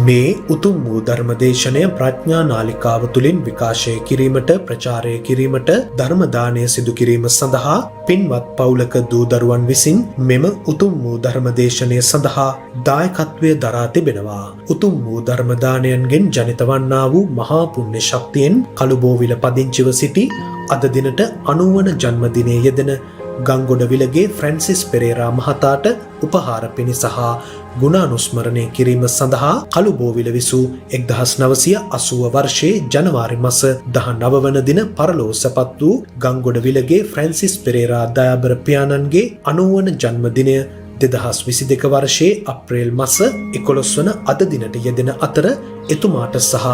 මේ උතුම් වූ ධර්මදේශනය ප්‍රඥා නාලිකාව තුළින් විකාශය කිරීමට ප්‍රචාරය කිරීමට ධර්ම දානය සිදු කිරීම සඳහා පින්වත් පවුලක දූ දරුවන් විසින් මෙම උතුම් වූ ධර්මදේශනය සඳහා දායකත්වය දරා තිබෙනවා. උතුම් වූ ධර්ම දානයන්ගෙන් ජනිත වන්නා වූ මහා පුණ්‍ය ශක්තියෙන් කළුබෝවිල පදිංචිව සිටි අද දිනට 90 වන ජන්මදිනයේ යෙදෙන ගංගොඩවිලගේ ෆ්‍රැන්සිස් පෙරේරා මහතාට උපහාර පිණිස හා ගුණානුස්මරණය කිරීම සඳහා කළුබෝවිල විසූ 1980 වර්ෂයේ ජනවාරි මාස 19 වන දින පරලොව සැපත් වූ ගංගොඩවිලගේ ෆ්‍රැන්සිස් පෙරේරා දයාබර පියාණන්ගේ 90 වන ජන්මදිනය 2022 වර්ෂයේ අප්‍රේල් මාස 11 වන අද දිනට යෙදෙන අතර එතුමාට සහ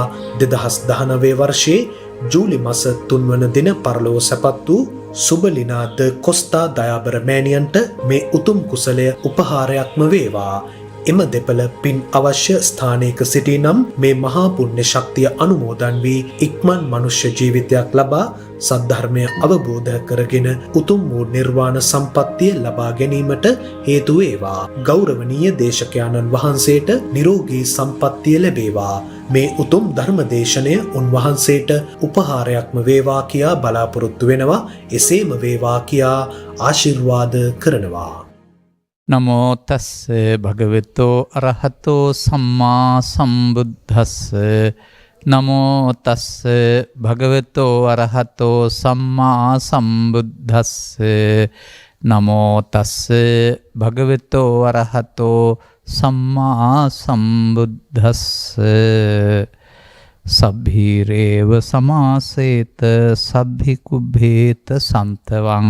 2019 වර්ෂයේ ජූලි මාස 3 වන දින පරලොව සැපත් වූ සුබලිනාද කොස්තා දයාබර මෑණියන්ට මේ උතුම් කුසලය උපහාරයක්ම වේවා. එම දෙපළ පින් අවශ්‍ය ස්ථානයක සිටී නම් මේ මහා පුණ්‍ය ශක්තිය අනුමෝදන් වී ඉක්මන් මනුෂ්‍ය ජීවිතයක් ලබා සද්ධර්මය අවබෝධ කරගෙන උතුම් වූ නිර්වාණ සම්පත්තිය ලබා ගැනීමට හේතු වේවා. ගෞරවනීය දේශකයාණන් වහන්සේට නිරෝගී සම්පත්තිය ලැබේවා. මේ උතුම් ධර්ම දේශනය උන්වහන්සේට උපහාරයක්ම වේවා කියා බලාපොරොත්තු වෙනවා. එසේම වේවා කියා ආශිර්වාද කරනවා. නමෝ තස්ස භගවතෝ අරහතෝ සම්මා සම්බුද්දස්ස. නමෝ තස්ස භගවතෝ අරහතෝ සම්මා සම්බුද්දස්ස. නමෝ තස්ස භගවතෝ අරහතෝ සම්මා සම්බුද්දස්ස. සබ්බීරේව සමාසේත සබ්බිකුබ්බේත සන්තවං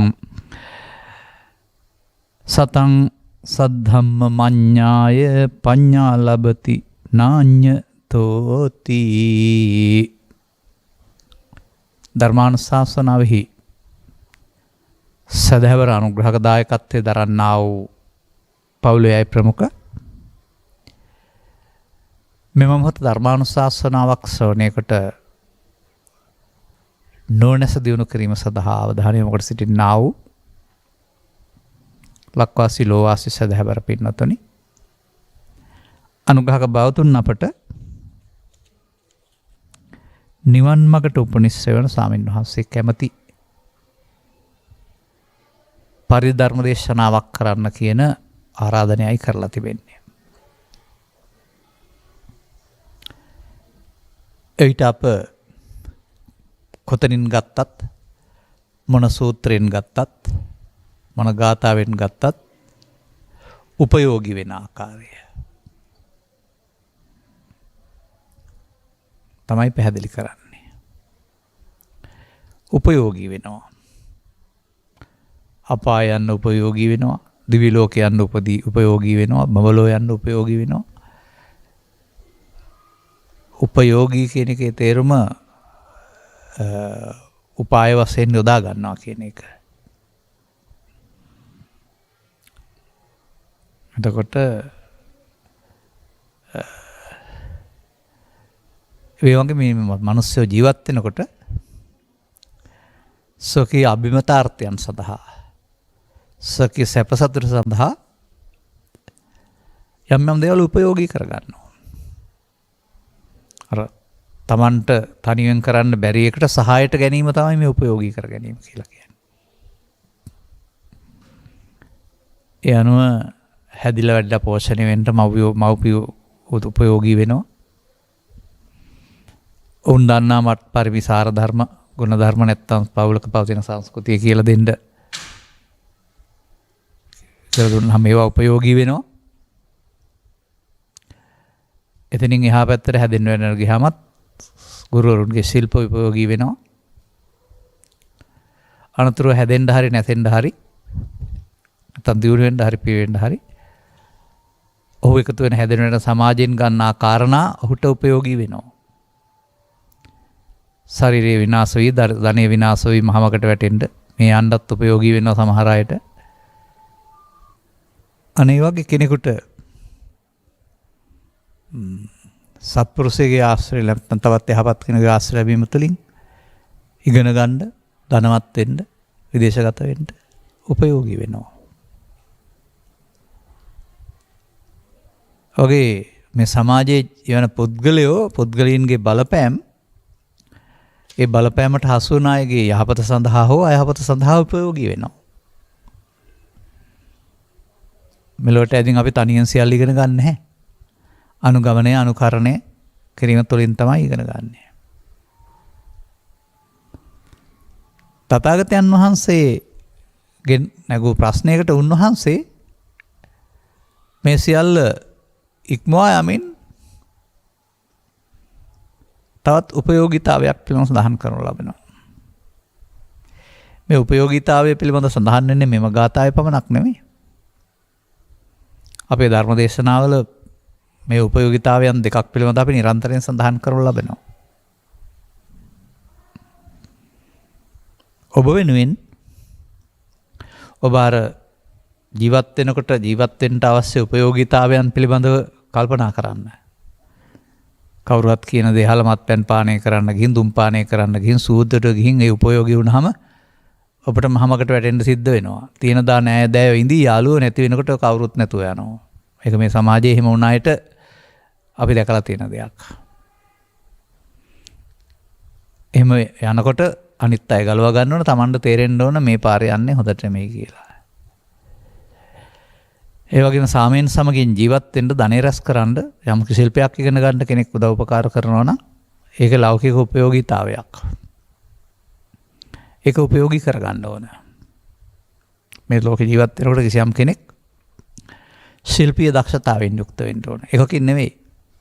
සතං සද්ධම්ම මඤ්ඤාය පඤ්ඤා ලබති නාඤ්ඤතෝති. ධර්මානුශාසනාවෙහි සදහවර අනුග්‍රහක දායකත්වයේ දරන්නා වූ පවුලේ අය ප්‍රමුඛ මෙම මොහොත ධර්මානුශාසනාවක් ශ්‍රවණය කොට නොනැස දියුණු කිරීම සඳහා අවධානය යොමු කොට සිටින්නා වූ ලක්වාසී ලෝවාසී සදහවර පින්වත්නි, අනුග්‍රහක බවතුන් අපට නිවන් මගට උපනිශ්‍රය වන ස්වාමීන් වහන්සේ කැමති පරිධර්ම දේශනාවක් කරන්න කියන ආරාධනයයි කරලා තිබෙන්නේ. එවිට අප කොතනින් ගත්තත් මොන සූත්‍රයෙන් ගත්තත් මොන ගාථාවෙන් ගත්තත් උපයෝගී වෙන ආකාරය තමයි පැහැදිලි කරන්නේ. උපයෝගී වෙනවා. අපාය යන්න උපයෝගී වෙනවා. දිවි ලෝක යන්න උපයෝගී වෙනවා. බඹලෝ යන්න උපයෝගී වෙනවා. උපයෝගී කියන එකේ තේරුම උපාය වශයෙන් යොදා ගන්නවා කියන එක. එතකොට ඒ වගේ මේ මිනිස්සු ජීවත් වෙනකොට සෝකී අභිමතාර්ථයන් සඳහා සෝකී සැපසතුට සඳහා යම් යම් දේවල් උපයෝගී කරගන්නවා. අර Tamanට තනියෙන් කරන්න බැරි එකට සහායට ගැනීම තමයි මේ උපයෝගී කර ගැනීම කියලා කියන්නේ. ඒ අනුව හැදිලා වැඩිලා පෝෂණය වෙන්න මව්පියෝ උපයෝගී වෙනවා. ඔවුන් දන්නා මත් පරිවිසාර ධර්ම, ගුණ ධර්ම නැත්තම් පවුලක පවතින සංස්කෘතිය කියලා දෙන්න. කියලා දුන්නාම මේවා උපයෝගී වෙනවා. එතනින් එහා පැත්තට හැදෙන්න වෙන ගියාමත් ගුරුවරුන්ගේ ශිල්ප උපයෝගී වෙනවා. අනතුරු හැදෙන්න හරි නැතෙන්න හරි නැත්නම් දියුණු වෙන්න හරි පියෙන්න හරි ඔහු එකතු වෙන හැදෙන වෙන සමාජයෙන් ගන්නා කාරණා ඔහුට උපයෝගී වෙනවා. ශරීරයේ විනාශ වී ධනෙ විනාශ වී මහමකට වැටෙන්න මේ යන්නත් උපයෝගී වෙනවා සමහර අයට. අනේ වගේ කෙනෙකුට සත්පුරුෂයෙකුගේ ආශ්‍රය නැත්නම් තවත් යහපත් කෙනෙකුගේ ආශ්‍රය ලැබීම තුළින් ඉගෙන ගන්න, ධනවත් වෙන්න, විදේශගත වෙන්න උපයෝගී වෙනවා. ඔගේ මේ සමාජයේ යන පුද්ගලයන්ගේ බලපෑම් ඒ බලපෑමට හසු වන අයගේ යහපත සඳහා හෝ අයහපත සඳහා උපයෝගී වෙනවා. මෙලොවට ඇදින් අපි තනියෙන් සියල්ල ඉගෙන ගන්න නැහැ. අනුගමනය අනුකරණය කිරීම තුළින් තමයි ඉගෙන ගන්න. තථාගතයන් වහන්සේගෙන් නැගූ ප්‍රශ්නයකට උන්වහන්සේ මේ සියල්ල ඉක්මවා යමින් තවත් උපයෝගීතාවයක් පිළිබඳව සඳහන් කරනු ලබනවා. මේ උපයෝගීතාවය පිළිබඳව සඳහන් වෙන්නේ මෙම ගාථාවේ පමණක් නෙමෙයි. අපේ ධර්ම දේශනාවල මේ උපයෝගීතාවයන් දෙකක් පිළිබඳව අපි නිරන්තරයෙන් සඳහන් කරනු ලබනවා. ඔබ වෙනුවෙන් ඔබ අර ජීවත් වෙනකොට ජීවත් වෙන්න අවශ්‍ය උපයෝගීතාවයන් පිළිබඳව කල්පනා කරන්න. කවුරුත් කියන දේ අහලා මත්පැන් පානය කරන්න ගිහින් දුම් පානය කරන්න ගිහින් සූද්දට ගිහින් ඒ උපයෝගී වුණාම ඔබට මහමකට වැටෙන්න සිද්ධ වෙනවා. තියෙන දා නෑ දෑයෝ ඉඳී යාළුවෝ නැති වෙනකොට කවුරුත් නැතුව යනවා. ඒක මේ සමාජයේ එහෙම වුණ අයට අපි දැකලා තියෙන දෙයක්. එහෙම යනකොට අනිත් අය ගලව ගන්න ඕන Tamanට තේරෙන්න ඕන මේ පාරේ යන්නේ හොඳට නෙමෙයි කියලා. ඒ වගේම සාමයෙන් සමගින් ජීවත් වෙන්න ධනෙ රැස් කරන්න යම් ශිල්පයක් ඉගෙන ගන්න කෙනෙක් උදව් උපකාර කරනවා නම් ඒක ලෞකික උපයෝගීතාවයක්. ඒක උපයෝගී කරගන්න ඕන. මේ ලෝකේ ජීවත් වෙනකොට කිසියම් කෙනෙක් ශිල්පීය දක්ෂතාවයෙන් යුක්ත වෙන්න ඕන. එකකින් නෙවෙයි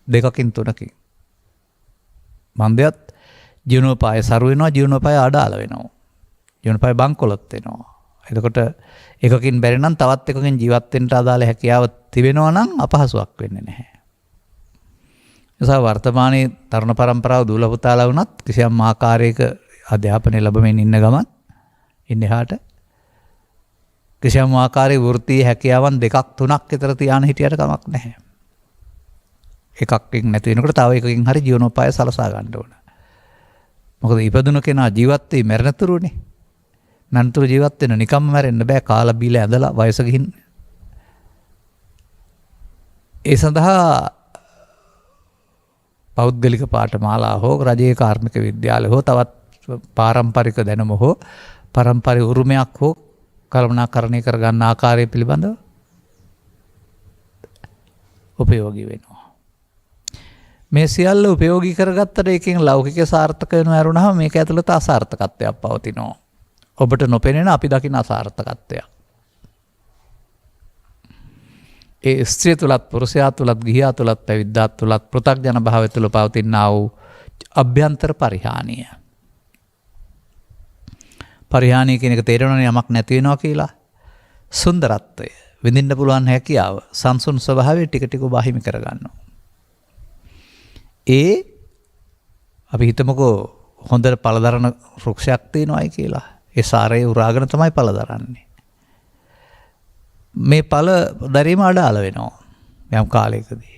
දෙකකින් තුනකින්. මන්දයත් ජීවනෝපාය සරු වෙනවා ජීවනෝපාය අඩාල වෙනවා. ජීවනෝපාය බංකොලොත් වෙනවා. එතකොට එකකින් බැරි නම් තවත් එකකින් ජීවත් වෙන්න අදාළ හැකියාව තිබෙනවා නම් අපහසුයක් වෙන්නේ නැහැ. නිසා වර්තමානයේ තරුණ පරම්පරාව දූල පුතාලා වුණත් කිසියම් ආකාරයක අධ්‍යාපනය ලැබෙමින් ඉන්න ගමන් ඉන්න එහාට කිසියම් ආකාරයේ වෘත්තීය හැකියාවන් දෙකක් තුනක් විතර තියාන හිටියට කමක් නැහැ. එකකින් නැති වෙනකොට තව එකකින් හරි ජීවනෝපාය සලසා ගන්න ඕන. මොකද ඉපදුණු කෙනා ජීවත් වෙයි මරණතුරුනේ. මරණතුරු ජීවත් වෙන නිකම්ම මැරෙන්න බෑ කාලා බීලා ඇඳලා වයස ගිහින්. ඒ සඳහා පෞද්ගලික පාඨමාලා හෝ රජයේ කාර්මික විද්‍යාලය හෝ තවත් පාරම්පරික දැනුම හෝ පාරම්පරික උරුමයක් හෝ කළමනාකරණය කරගන්න ආකාරය පිළිබඳව උපයෝගී වෙනවා. මේ සියල්ල උපයෝගී කරගත්තට එකෙන් ලෞකික සාර්ථක වෙනවා ඇරුණාම මේක ඇතුළත අසාර්ථකත්වයක් පවතිනවා. ඔබට නොපෙනෙන අපි දකින අසාර්ථකත්වයක්. ඒ ස්ත්‍රිය තුලත් පුරුෂයා තුලත් ගිහියා තුලත් පැවිද්දා තුලත් පෘථග්ජන භාවය තුල පවතිනා වූ අභ්‍යන්තර පරිහානිය. පරිහානිය කියන එක තේරෙනවනේ යමක් නැති වෙනවා කියලා. සුන්දරත්වය විඳින්න පුළුවන් හැකියාව සංසුන් ස්වභාවය ටික ටික බාහිමි කරගන්නවා. ඒ අපි හිතමුකෝ හොඳට පළදරන වෘක්ෂයක් තියෙනවායි කියලා. ඒ සාරය උරාගෙන තමයි පළ දරන්නේ. මේ පළ දැරීම අඩාල වෙනවා යම් කාලයකදී.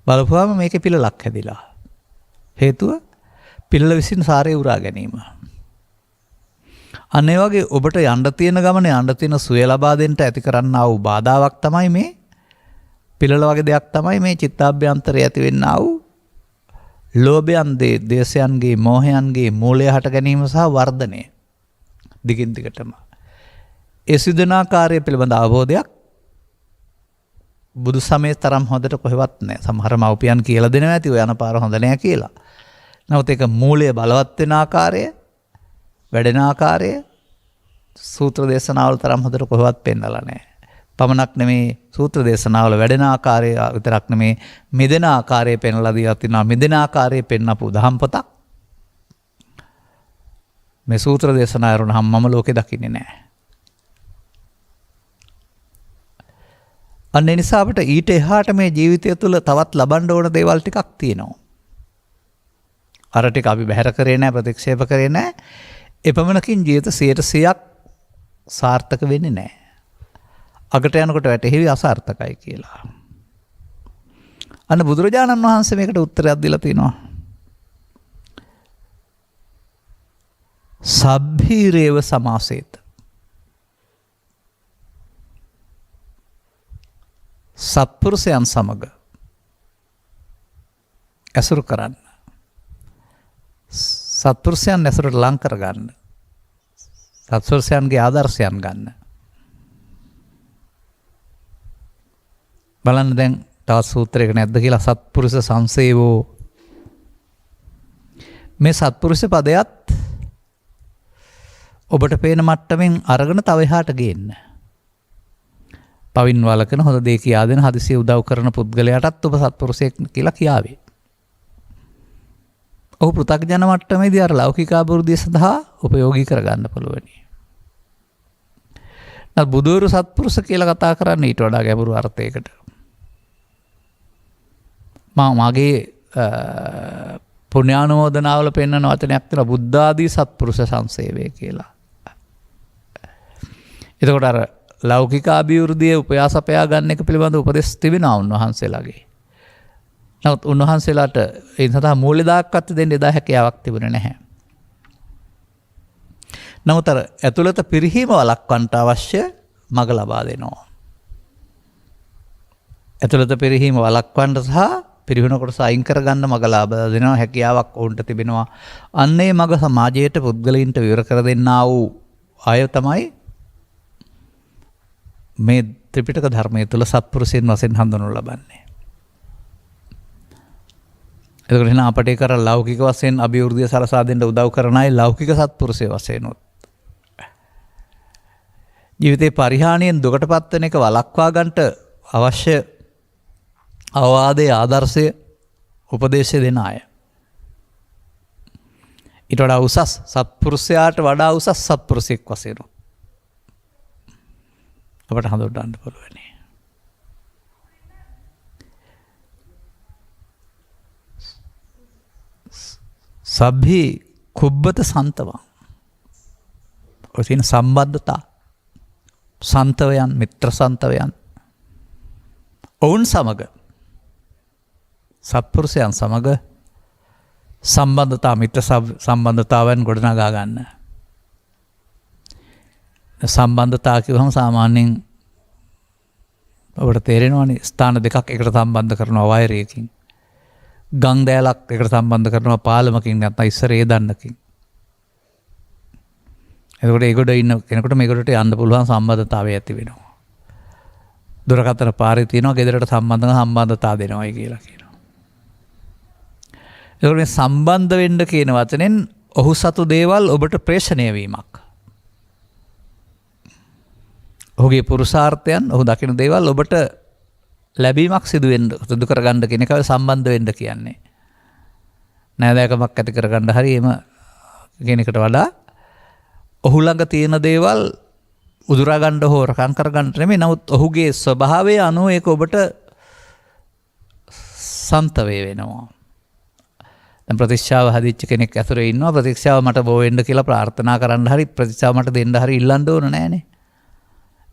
බලපුවාම මේකේ පිළලක් හැදිලා. හේතුව පිළල විසින් සාරය උරා ගැනීම. අන්න ඒ වගේ ඔබට යන්න තියෙන ගමනේ යන්න තියෙන සුවය ලබා දෙන්න ඇති කරන්නා වූ බාධාවක් තමයි මේ පිළල වගේ දෙයක් තමයි මේ චිත්තාභ්‍යන්තරය ඇති වෙන්නා වූ ලෝභයන් දේශයන්ගේ මෝහයන්ගේ මූලය හට ගැනීම සහ වර්ධනය. දිගින් දිගටම ඒ සිදනාකාරය පිළිබඳ අවබෝධයක් බුදු සමයේ තරම් හොඳට කොහෙවත් නැහැ. සමහර මව්පියන් කියලා දෙනවා ඇති ඔය යන පාර හොඳ නැහැ කියලා. නමුත් ඒක මූලය බලවත් වෙන ආකාරය, වැඩෙන ආකාරය සූත්‍ර දේශනාවල තරම් හොඳට කොහෙවත් පෙන්නලා නැහැ. පමණක් නෙමේ සූත්‍ර දේශනාවල වැඩෙන ආකාරය විතරක් නෙමේ මිදෙන ආකාරය පෙන්වලා දීලා තිනවා. මිදෙන ආකාරය පෙන්වපු දහම් පොතක් මේ සූත්‍ර දේශනා වරුණාම මම ලෝකේ දකින්නේ නැහැ. අන්න ඒ නිසා අපිට ඊට එහාට මේ ජීවිතය තුළ තවත් ලබන්න ඕන දේවල් ටිකක් තියෙනවා. අර ටික අපි බැහැර කරේ නැහැ, ප්‍රතික්ෂේප කරේ නැහැ. එපමණකින් ජීවිත 100%ක් සාර්ථක වෙන්නේ නැහැ. අගට යනකොට වැටහෙවි අසාර්ථකයි කියලා. අන්න බුදුරජාණන් වහන්සේ මේකට උත්තරයක් දීලා තිනවා. සබ්බීරේව සමාසේත. සත්පුරුෂයන් සමග ඇසුරු කරන්න. සත්පුරුෂයන් ඇසුරට ලං කරගන්න. සත්පුරුෂයන්ගේ ආදර්ශයන් ගන්න. බලන්න දැන් තවත් සූත්‍රයක නැද්ද කියලා සත්පුරුෂ සංසේවෝ. මේ සත්පුරුෂ පදයක් ඔබට පේන මට්ටමින් අරගෙන තව එහාට ගේන්න. පවින් වලකන හොඳ දේ කියා දෙන හදිසිය උදව් කරන පුද්ගලයාටත් ඔබ සත්පුරුෂයෙක් කියලා කියාවේ. ඔහු පෘථග්ජන මට්ටමේදී අර ලෞකික අභිවෘද්ධිය සඳහා උපයෝගී කරගන්න පුළුවනි. නමුත් බුදුවරු සත්පුරුෂ කියලා කතා කරන්නේ ඊට වඩා ගැඹුරු අර්ථයකට. මගේ පුණ්‍යානුමෝදනාවල පෙන්වන වචනයක් තියෙනවා බුද්ධ ආදී සත්පුරුෂ සංසේවය කියලා. එතකොට අර ලෞකික අභිවෘද්ධිය උපයාසපයා ගන්න එක පිළිබඳ උපදෙස් තිබෙනවා උන්වහන්සේලාගේ. නමුත් උන්වහන්සේලාට ඒ සඳහා මූල්‍ය දායකත්වය දෙන්න එදා හැකියාවක් තිබුණේ නැහැ. නමුත් අර ඇතුළත පිරිහීම වළක්වන්නට අවශ්‍ය මඟ ලබා දෙනවා. ඇතුළත පිරිහීම වළක්වන්න සහ පිරිහුණ කොටස අයින් කරගන්න මඟ ලබා දෙනවා හැකියාවක් ඔවුන්ට තිබෙනවා. අන්න ඒ මඟ සමාජයට පුද්ගලයින්ට විවර කර දෙන්නා වූ අය තමයි මේ ත්‍රිපිටක ධර්මයේ තුල සත්පුරුෂයන් වශයෙන් හඳුන්වනු ලබන්නේ. එතකොට එහෙනම් අපට ඒක අර ලෞකික වශයෙන් අභිවෘද්ධිය සලසා දෙන්න උදව් කරන අය ලෞකික සත්පුරුෂය වශයෙන් උත් ජීවිතේ පරිහානියෙන් දුකටපත් වෙන එක වළක්වා ගන්නට අවශ්‍ය අවවාදයේ ආදර්ශය උපදේශය දෙන අය. ඊට වඩා උසස් සත්පුරුෂයාට වඩා උසස් සත්පුරුෂයෙක් වශයෙන් අපට හඳුන්වන්න පුළුවන්. සබ්හි කුබ්බත සන්තවා. ඔය තියෙන සම්බන්ධතා සන්තවයන් මිත්‍ර සන්තවයන් ඔවුන් සමග සත්පුරුෂයන් සමග සම්බන්ධතා මිත්‍ර සම්බන්ධතාවයන් ගොඩනගා ගන්න. සම්බන්ධතා කිව්වම සාමාන්‍යයෙන් අපට තේරෙනවානේ ස්ථාන දෙකක් එකට සම්බන්ධ කරනවා වෛරයකින්. ගං දෑලක් එකට සම්බන්ධ කරනවා පාලමකින් නැත්නම් ඉස්සරේ දන්නකින්. එතකොට ඒගොඩ ඉන්න කෙනෙකුට මේගොඩට යන්න පුළුවන් සම්බන්ධතාවය ඇති වෙනවා. දුරකථන පාරේ තියෙනවා ගෙදරට සම්බන්ධතා දෙනවායි කියලා කියනවා. එතකොට මේ සම්බන්ධ වෙන්න කියන වචනෙන් ඔහු සතු දේවල් ඔබට ප්‍රේෂණය වීමක්. ඔහුගේ පුරුෂාර්ථයන් ඔහු දකින දේවල් ඔබට ලැබීමක් සිදු කරගන්න කෙනෙක් සම්බන්ධ වෙන්න කියන්නේ. නෑදෑකමක් ඇති කරගන්න හරි එම කෙනෙකුට වඩා ඔහු ළඟ තියෙන දේවල් උදුරා ගන්න හෝ රකම් කරගන්න නෙමෙයි. නමුත් ඔහුගේ ස්වභාවය අනුව ඒක ඔබට සන්තවේ වෙනවා. දැන් ප්‍රතික්ෂාව හදිච්ච කෙනෙක් ඇතුලේ ඉන්නවා. ප්‍රතික්ෂාව මට බෝ වෙන්න කියලා ප්‍රාර්ථනා කරන්න හරි ප්‍රතික්ෂාව මට දෙන්න හරි ඉල්ලන්න ඕන නෑනේ.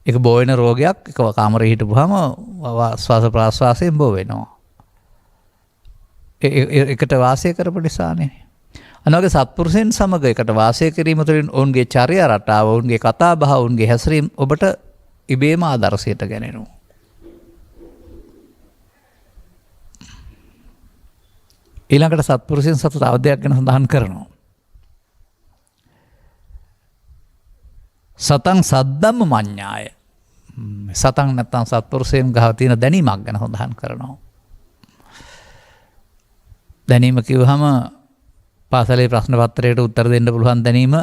ඒක බෝ වෙන රෝගයක්. ඒක කාමරේ හිටපුවාම ශ්වාස ප්‍රාශ්වාසයෙන් බෝ වෙනවා. ඒකට වාසය කරපු නිසානේ. අනවගේ සත්පුරුෂයන් සමග එකට වාසය කිරීම තුළින් ඔවුන්ගේ චර්යා රටාව, ඔවුන්ගේ කතා බහ, ඔවුන්ගේ හැසිරීම ඔබට ඉබේම ආදර්ශයට ගැනෙනවා. ඊළඟට සත්පුරුෂයන් සතු තව දෙයක් ගැන සඳහන් කරනවා. සතං සද්දම්ම මඤ්ඤාය. සතං නැත්නම් සත්පුරුෂයන් ගහ තියෙන දැනීමක් ගැන සඳහන් කරනවා. දැනීම කිව්වහම පාසලේ ප්‍රශ්න පත්‍රයට උත්තර දෙන්න පුළුවන් දැනීම,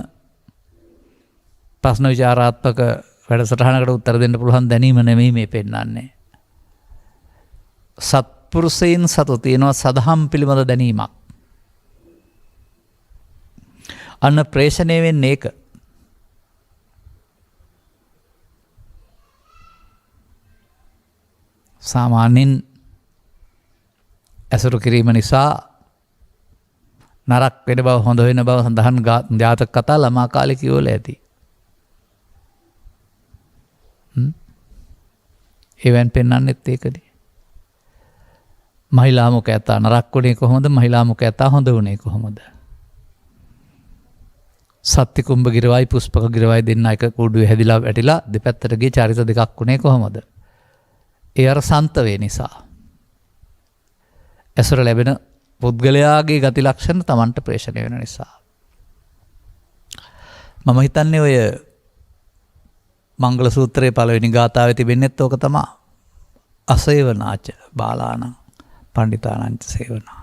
ප්‍රශ්න විචාරාත්මක වැඩසටහනකට උත්තර දෙන්න පුළුවන් දැනීම නෙමෙයි මේ පෙන්වන්නේ. සත්පුරුෂයන් සතු තියෙනවා සදහම් පිළිබඳ දැනීමක්. අන්න ප්‍රේෂණය වෙන්නේ ඒක. සාමාන්‍යයෙන් ඇසුරු කිරීම නිසා නරක වෙන බව හොඳ වෙන බව සඳහන් ජාතක කතා ළමා කාලේ කියවලා ඇති. ඒවෙන් පෙන්වන්නෙත් ඒකනේ. මහිලා මුඛ ඇතා නරක වුණේ කොහොමද? මහිලා මුඛ ඇතා හොඳ වුණේ කොහොමද? සත්‍ය කුම්භ ගිරවයි පුෂ්පක ගිරවයි දෙන්න එක කුඩුවේ හැදිලා වැටිලා දෙපැත්තට ගිය චරිත දෙකක් වුණේ කොහොමද? ඒ අර සන්ත වේ නිසා. ඇසුර ලැබෙන පුද්ගලයාගේ ගති ලක්ෂණ තමන්ට ප්‍රේෂණය වෙන නිසා. මම හිතන්නේ ඔය මංගල සූත්‍රයේ පළවෙනි ගාථාවේ තිබෙන්නේත් ඕක තමයි. අසේවනාච බාලාණං පණ්ඩිතානංච සේවනා.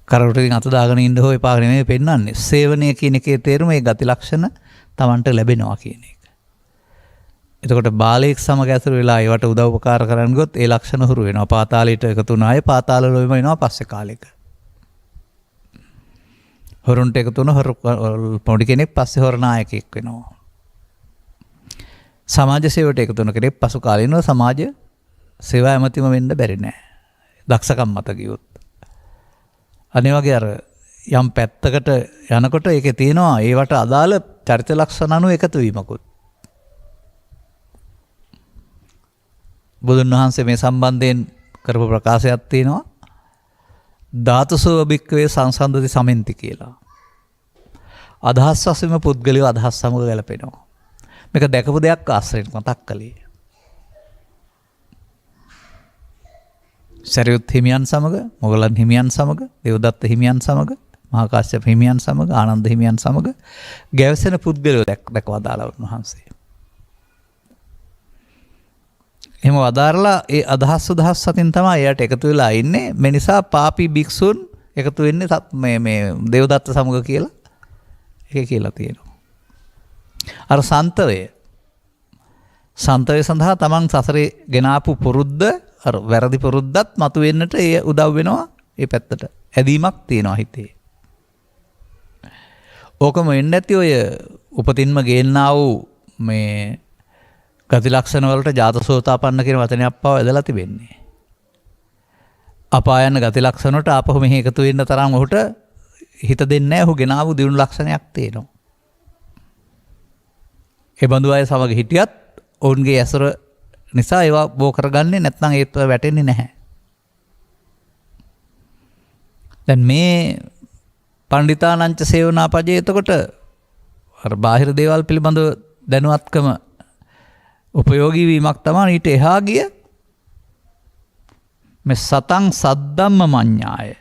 කරවටකින් අත දාගෙන ඉන්න හොය එපා නෙමෙයි පෙන්වන්නේ. සේවනය කියන එකේ තේරුම ඒ ගති ලක්ෂණ තමන්ට ලැබෙනවා කියන එක. එතකොට බාලයෙක් සමග ඇසුරු වෙලා ඒවට උදව් උපකාර කරන්න ගොත් ඒ ලක්ෂණ හුරු වෙනවා. පාතාලයට එකතු වුණ අය පාතාල ලොවෙම එනවා පස්සේ කාලෙක. හොරුන්ට එකතු වුණ පොඩි කෙනෙක් පස්සේ හොර නායකයෙක් වෙනවා. සමාජ සේවයට එකතු වුණ කෙනෙක් පසු කාලීනව සමාජ සේවා ඇමතිම වෙන්න බැරි නෑ. දක්ෂකම් මත ගියොත්. අනේ වගේ අර යම් පැත්තකට යනකොට ඒකේ තියෙනවා ඒවට අදාළ චරිත ලක්ෂණ අනුව එකතු වීමකුත්. බුදුන් වහන්සේ මේ සම්බන්ධයෙන් කරපු ප්‍රකාශයක් තියෙනවා. ධාතුසෝ භික්ඛවේ සංසන්දති සමෙන්ති කියලා. අදහස් වශයෙන්ම පුද්ගලිය අදහස් සමග ගැලපෙනවා. මේක දැකපු දෙයක් ආශ්‍රයෙන් මතක් කළේ. සරියුත් හිමියන් සමග, මොගලන් හිමියන් සමග, දේවදත්ත හිමියන් සමග, මහා කාශ්‍යප හිමියන් සමග, ආනන්ද හිමියන් සමග ගැවසෙන පුද්ගලයෝ දැක්වදාලා උන්වහන්සේ. එහෙම වදාරලා ඒ අදහස් සතින් තමයි එයාට එකතු වෙලා ඉන්නේ. මේ නිසා පාපී භික්ෂුන් එකතු වෙන්නේ මේ දේවදත්ත සමග කියලා ඒක කියලා තියෙනවා. අර සන්තවය සඳහා තමන් සසරේ ගෙනාපු පුරුද්ද අර වැරදි පුරුද්දත් මතුවෙන්නට ඒ උදව් වෙනවා. ඒ පැත්තට ඇදීමක් තියෙනවා හිතේ. ඕකම වෙන්නේ නැති ඔය උපතින්ම ගේන්නා වූ මේ ගති ලක්ෂණ වලට ජාතසෝතාපන්න කියන වචනයක් පව ඇදලා තිබෙන්නේ. අපායන ගති ලක්ෂණ වලට ආපහු මෙහි එකතු වෙන්න තරම් ඔහුට හිත දෙන්නේ නැහැ. ඔහු ගෙනාවු දියුණු ලක්ෂණයක් තියෙනවා. ඒ බඳු අය සමග හිටියත් ඔවුන්ගේ ඇසුර නිසා ඒවා බෝ කරගන්නේ නැත්නම් ඒත් වැටෙන්නේ නැහැ. දැන් මේ පණ්ඩිතානංච සේවනා පජේ එතකොට අර බාහිර දේවල් පිළිබඳව දැනුවත්කම උපයෝගී වීමක් තමයි ඊට එහා ගිය මේ සතං සද්දම්ම මඤ්ඤාය.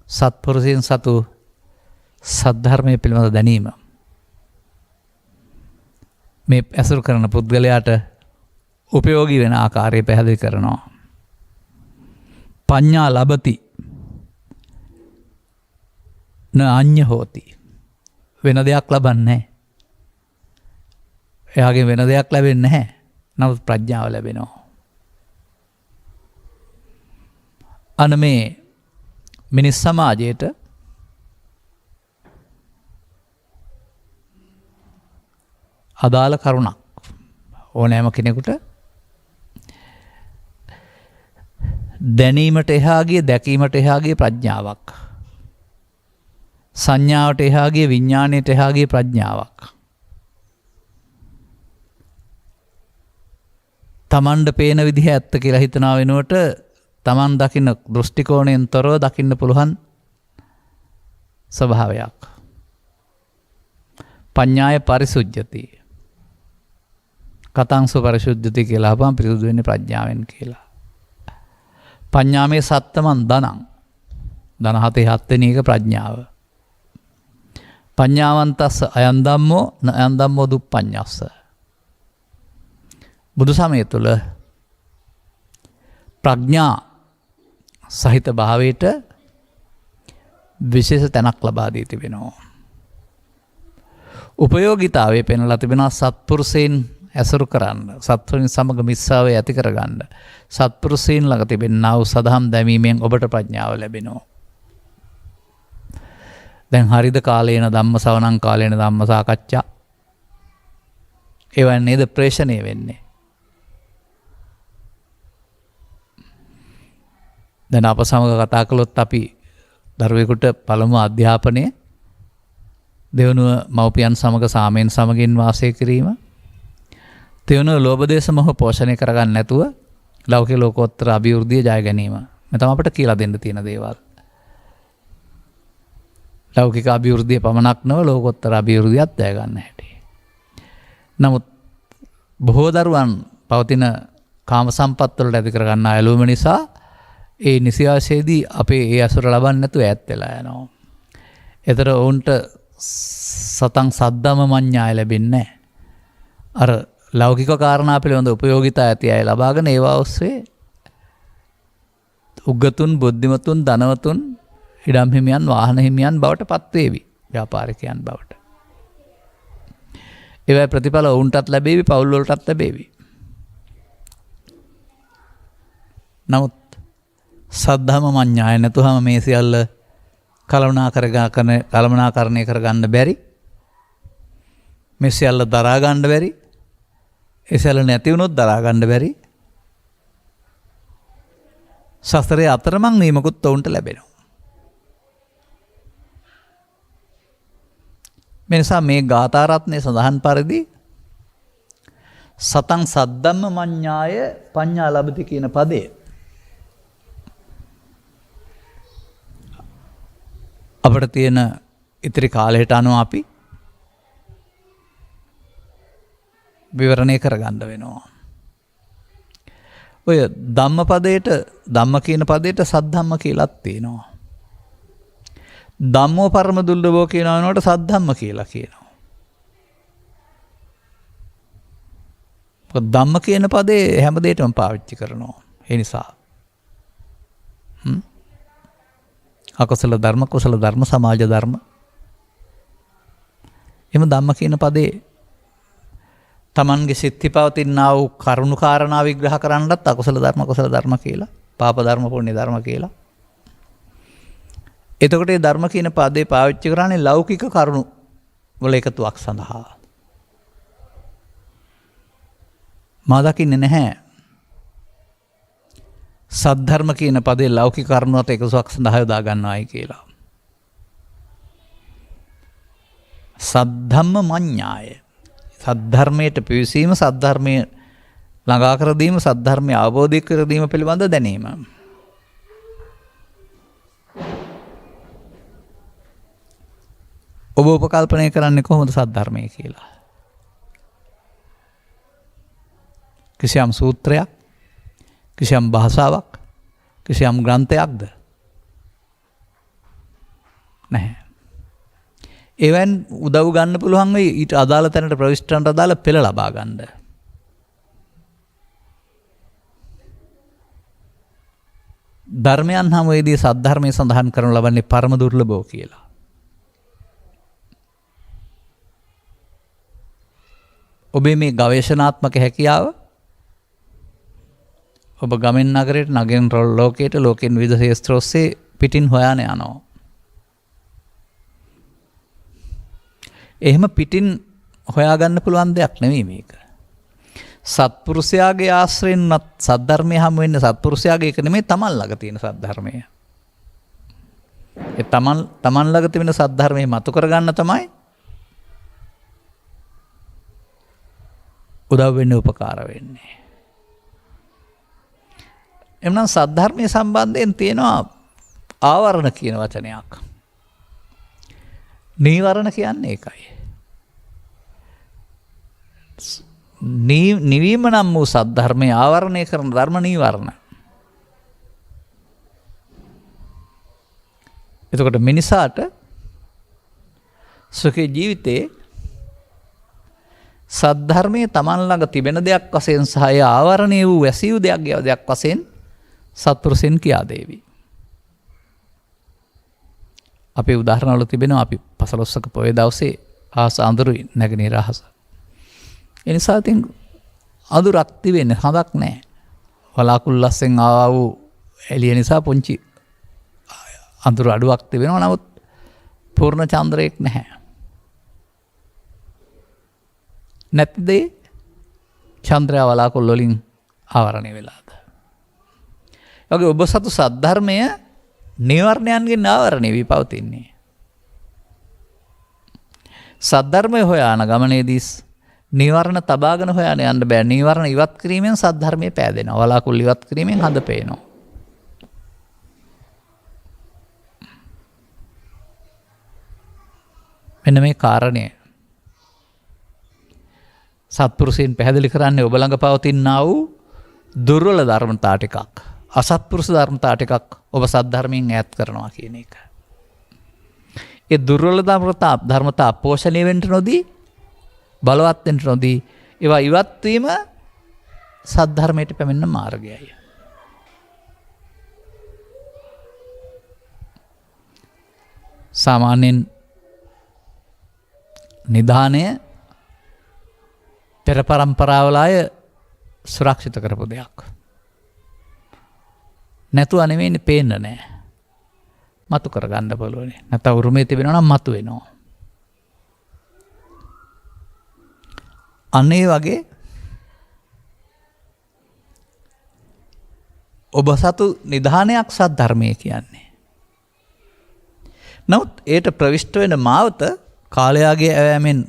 සත්පුරුෂයන් සතු සද්ධර්මයේ පිළිබඳ දැනීම. මේ ඇසුරු කරන පුද්ගලයාට උපයෝගී වෙන ආකාරය පැහැදිලි කරනවා. පඤ්ඤා ලබති න අඤ්ඤ හෝති. වෙන දෙයක් ලබන්නේ එයාගේ වෙන දෙයක් ලැබෙන්නේ නැහැ. නමුත් ප්‍රඥාව ලැබෙනවා. අන මේ මිනිස් සමාජයට අදාළ කරුණක් ඕනෑම කෙනෙකුට දැනීමට එහා ගිය දැකීමට එහා ගිය ප්‍රඥාවක්. සංඥාවට එහා ගිය විඥාණයට එහා ගිය ප්‍රඥාවක්. තමන්ට පේන විදිහ ඇත්ත කියලා හිතනවා වෙනුවට තමන් දකින්න දෘෂ්ටි කෝණයෙන් තොරව දකින්න පුළුවන් ස්වභාවයක්. පඤ්ඤාය පරිසුද්ධති. කතංසු පරිසුද්ධති කියලා අපම් පිරිසුදු වෙන්නේ ප්‍රඥාවෙන් කියලා. පඤ්ඤාමේ සත්තමන් ධනං. ධන හතේ හත්වෙනි එක ප්‍රඥාව. පඤ්ඤාවන්තස්ස අයං ධම්මෝ න අයං ධම්මෝ දුප්පඤ්ඤස්ස. බුදු සමය තුළ ප්‍රඥා සහිත භාවයට විශේෂ තැනක් ලබා දී තිබෙනවා. උපයෝගීතාවය පෙන්වලා තිබෙනවා සත්පුරුෂයන් ඇසුරු කරන්න, සත්වයින් සමග මිස්සාවේ ඇති කරගන්න. සත්පුරුෂයන් ළඟ තිබෙනා වූ සදහම් දැමීමෙන් ඔබට ප්‍රඥාව ලැබෙනවා. දැන් හරිද කාලේන ධම්ම ශ්‍රවණං කාලේන ධම්ම සාකච්ඡා. ඒවා නේද ප්‍රේෂණය වෙන්නේ. දැන් අප සමග කතා කළොත් අපි දරුවෙකුට පළමු අධ්‍යාපනය දෙවනුව මව්පියන් සමග සාමයෙන් සමගින් වාසය කිරීම, තෙවනුව ලෝභ දේශ මොහ පෝෂණය කරගන්න නැතුව ලෞකික ලෝකෝත්තර අභිවෘද්ධිය ජය ගැනීම. මේ තමයි අපිට කියලා දෙන්න තියෙන දේවල්. ලෞකික අභිවෘද්ධිය පමණක් නොව ලෝකෝත්තර අභිවෘද්ධියත් ජය ගන්න හැටි. නමුත් බොහෝ දරුවන් පවතින කාම සම්පත් වලට ඇති කරගන්න අයලුම නිසා ඒ නිසියාසේදී අපේ ඒ අසුර ලබන්නේ නැතුව ඈත් වෙලා යනවා. ඒතර ඔවුන්ට සතං සද්දම මඤ්ඤාය ලැබෙන්නේ නැහැ. අර ලෞකික කාරණා පිළිබඳ උපයෝගිතා ඇති අය ලබාගෙන ඒවා ඔස්සේ උගතුන්, බුද්ධිමතුන්, ධනවතුන්, ඉඩම් හිමියන්, වාහන හිමියන් බවට පත්වේවි. ව්‍යාපාරිකයන් බවට. ඒවයි ප්‍රතිඵල ඔවුන්ටත් ලැබේවි, පවුල් වලටත් ලැබේවි. නමුත් සද්ධම මඤ්ඤාය නැතුවම මේ සියල්ල කළමනාකරණය කරගන්න බැරි. මේ සියල්ල දරා ගන්න බැරි. ඒ සියල්ල නැති වුණොත් දරා ගන්න බැරි. සසරේ අතරමං වීමකුත් ඔවුන්ට ලැබෙනවා. මේ නිසා මේ ගාථා රත්නයේ සඳහන් පරිදි සතං සද්දම්ම මඤ්ඤාය පඤ්ඤා ලබති කියන පදය අපිට තියෙන ඉතිරි කාලයට අනුව අපි විවරණය කරගන්න වෙනවා. ඔය ධම්මපදයට, ධම්ම කියන පදයට සද්ධම්ම කියලාත් තියෙනවා. ධම්මෝ පරම දුර්ලභෝ කියන වෙනකොට සද්ධම්ම කියලා කියනවා. ධම්ම කියන පදේ හැම දෙයකම පාවිච්චි කරනවා. ඒ නිසා අකුසල ධර්ම, කුසල ධර්ම, සමාජ ධර්ම. එම ධම්ම කියන පදේ තමන්ගේ සිත්ති පවතිනා වූ කරුණු කාරණා විග්‍රහ කරන්නත් අකුසල ධර්ම, කුසල ධර්ම කියලා, පාප ධර්ම, පුණ්‍ය ධර්ම කියලා. එතකොට මේ ධර්ම කියන පදේ පාවිච්චි කරන්නේ ලෞකික කරුණු වල එකතුවක් සඳහා. මා දකින්නේ නැහැ සද්ධර්ම කියන පදේ ලෞකික කරුණුත් එකතුවක් සඳහා යොදා ගන්නවායි කියලා. සද්ධම්ම මඤ්ඤාය, සද්ධර්මයට පිවිසීම, සද්ධර්මයේ ළඟා කර දීම, සද්ධර්මයේ අවබෝධ කර දීම පිළිබඳ දැනීම. ඔබ උපකල්පනය කරන්නේ කොහොමද සද්ධර්මය කියලා? කිසියම් සූත්‍රයක්, කිසියම් භාෂාවක්, කිසියම් ග්‍රන්ථයක්ද? නැහැ. ඒවෙන් උදව් ගන්න පුළුවන් වෙයි ඊට අදාළ තැනට ප්‍රවිෂ්ඨන්ට අදාළ පෙළ ලබා ගන්න. ධර්මයන් හැමෙදී සද්ධර්මයේ සඳහන් කරනු ලබන්නේ පරම දුර්ලභෝ කියලා. ඔබේ මේ ගවේෂණාත්මක හැකියාව ඔබ ගමෙන් නගරයට, නගරෙන් ලෝකයට, ලෝකෙන් විවිධ ශාස්ත්‍ර ඔස්සේ පිටින් හොයාගෙන යනවා. එහෙම පිටින් හොයාගන්න පුළුවන් දෙයක් නෙවෙයි මේක. සත්පුරුෂයාගේ ආශ්‍රයෙන්වත් සද්ධර්මය හමු වෙන්නේ සත්පුරුෂයාගේ එක නෙමෙයි, තමන් ළඟ තියෙන සද්ධර්මය. ඒ තමන් ළඟ තියෙන සද්ධර්මය මතු කරගන්න තමයි උදව් වෙන්නේ, උපකාර වෙන්නේ. එම්නම් සද්ධර්මයේ සම්බන්ධයෙන් තියෙනවා ආවරණ කියන වචනයක්. නීවරණ කියන්නේ ඒකයි. නිවීම නම් වූ සද්ධර්මයේ ආවරණය කරන ධර්ම නීවරණ. එතකොට මිනිසාට සුඛී ජීවිතේ සද්ධර්මයේ තමන් ළඟ තිබෙන දෙයක් වශයෙන් සහ ඒ ආවරණය වූ වැසියු දෙයක් වශයෙන් සත්පුරුෂයන් කියා දේවි. අපේ උදාහරණවල තිබෙනවා අපි පසළොස්වක පොය දවසේ ආස අඳුරුයි නැගෙනහිර අහස. ඒ නිසා ඉතින් අඳුරක් තිබෙන්නේ, හඳක් නැහැ. වලාකුළු ලස්සෙන් ආවා වූ එළිය නිසා පුංචි අඳුරු අඩුවක් තිබෙනවා. නමුත් පූර්ණ චන්ද්‍රයක් නැහැ. නැතිද චන්ද්‍රයා වලාකුළු වලින් ආවරණය වෙලාද? ඔගේ ඔබ සතු සද්ධර්මය නීවරණයන්ගෙන් ආවරණය වී පවතින්නේ. සද්ධර්මය හොයාන ගමනේදී නීවරණ තබාගෙන හොයාන යන්න බෑ. නීවරණ ඉවත් කිරීමෙන් සද්ධර්මය පෑදෙනවා. වලාකුළු ඉවත් කිරීමෙන් හඳ පේනවා. මෙන්න මේ කාරණය සත්පුරුෂයන් පැහැදිලි කරන්නේ ඔබ ළඟ පවතිනා වූ දුර්වල ධර්මතා ටිකක්. අසත්පුරුෂ ධර්මතා ටිකක් ඔබ සද්ධර්මයෙන් ඈත් කරනවා කියන එක. ඒ දුර්වල ධර්මතා පෝෂණය වෙන්න නොදී බලවත් වෙන්න නොදී ඒවා ඉවත් වීම සද්ධර්මයට පැමිණෙන මාර්ගයයි. සාමාන්‍යයෙන් නිධානය පෙර පරම්පරාවල අය සුරක්ෂිත කරපු දෙයක්. නැතුව නෙවෙයිනේ පේන්න නෑ. මතු කරගන්න බලෝනේ. නැත්නම් උරුමේ තිබෙනවා නම් මතු වෙනවා. අනේ වගේ ඔබ සතු නිධානයක් සද්ධර්මය කියන්නේ. නමුත් ඒට ප්‍රවිෂ්ඨ වෙන මාවත කාලයාගේ ඇවෑමෙන්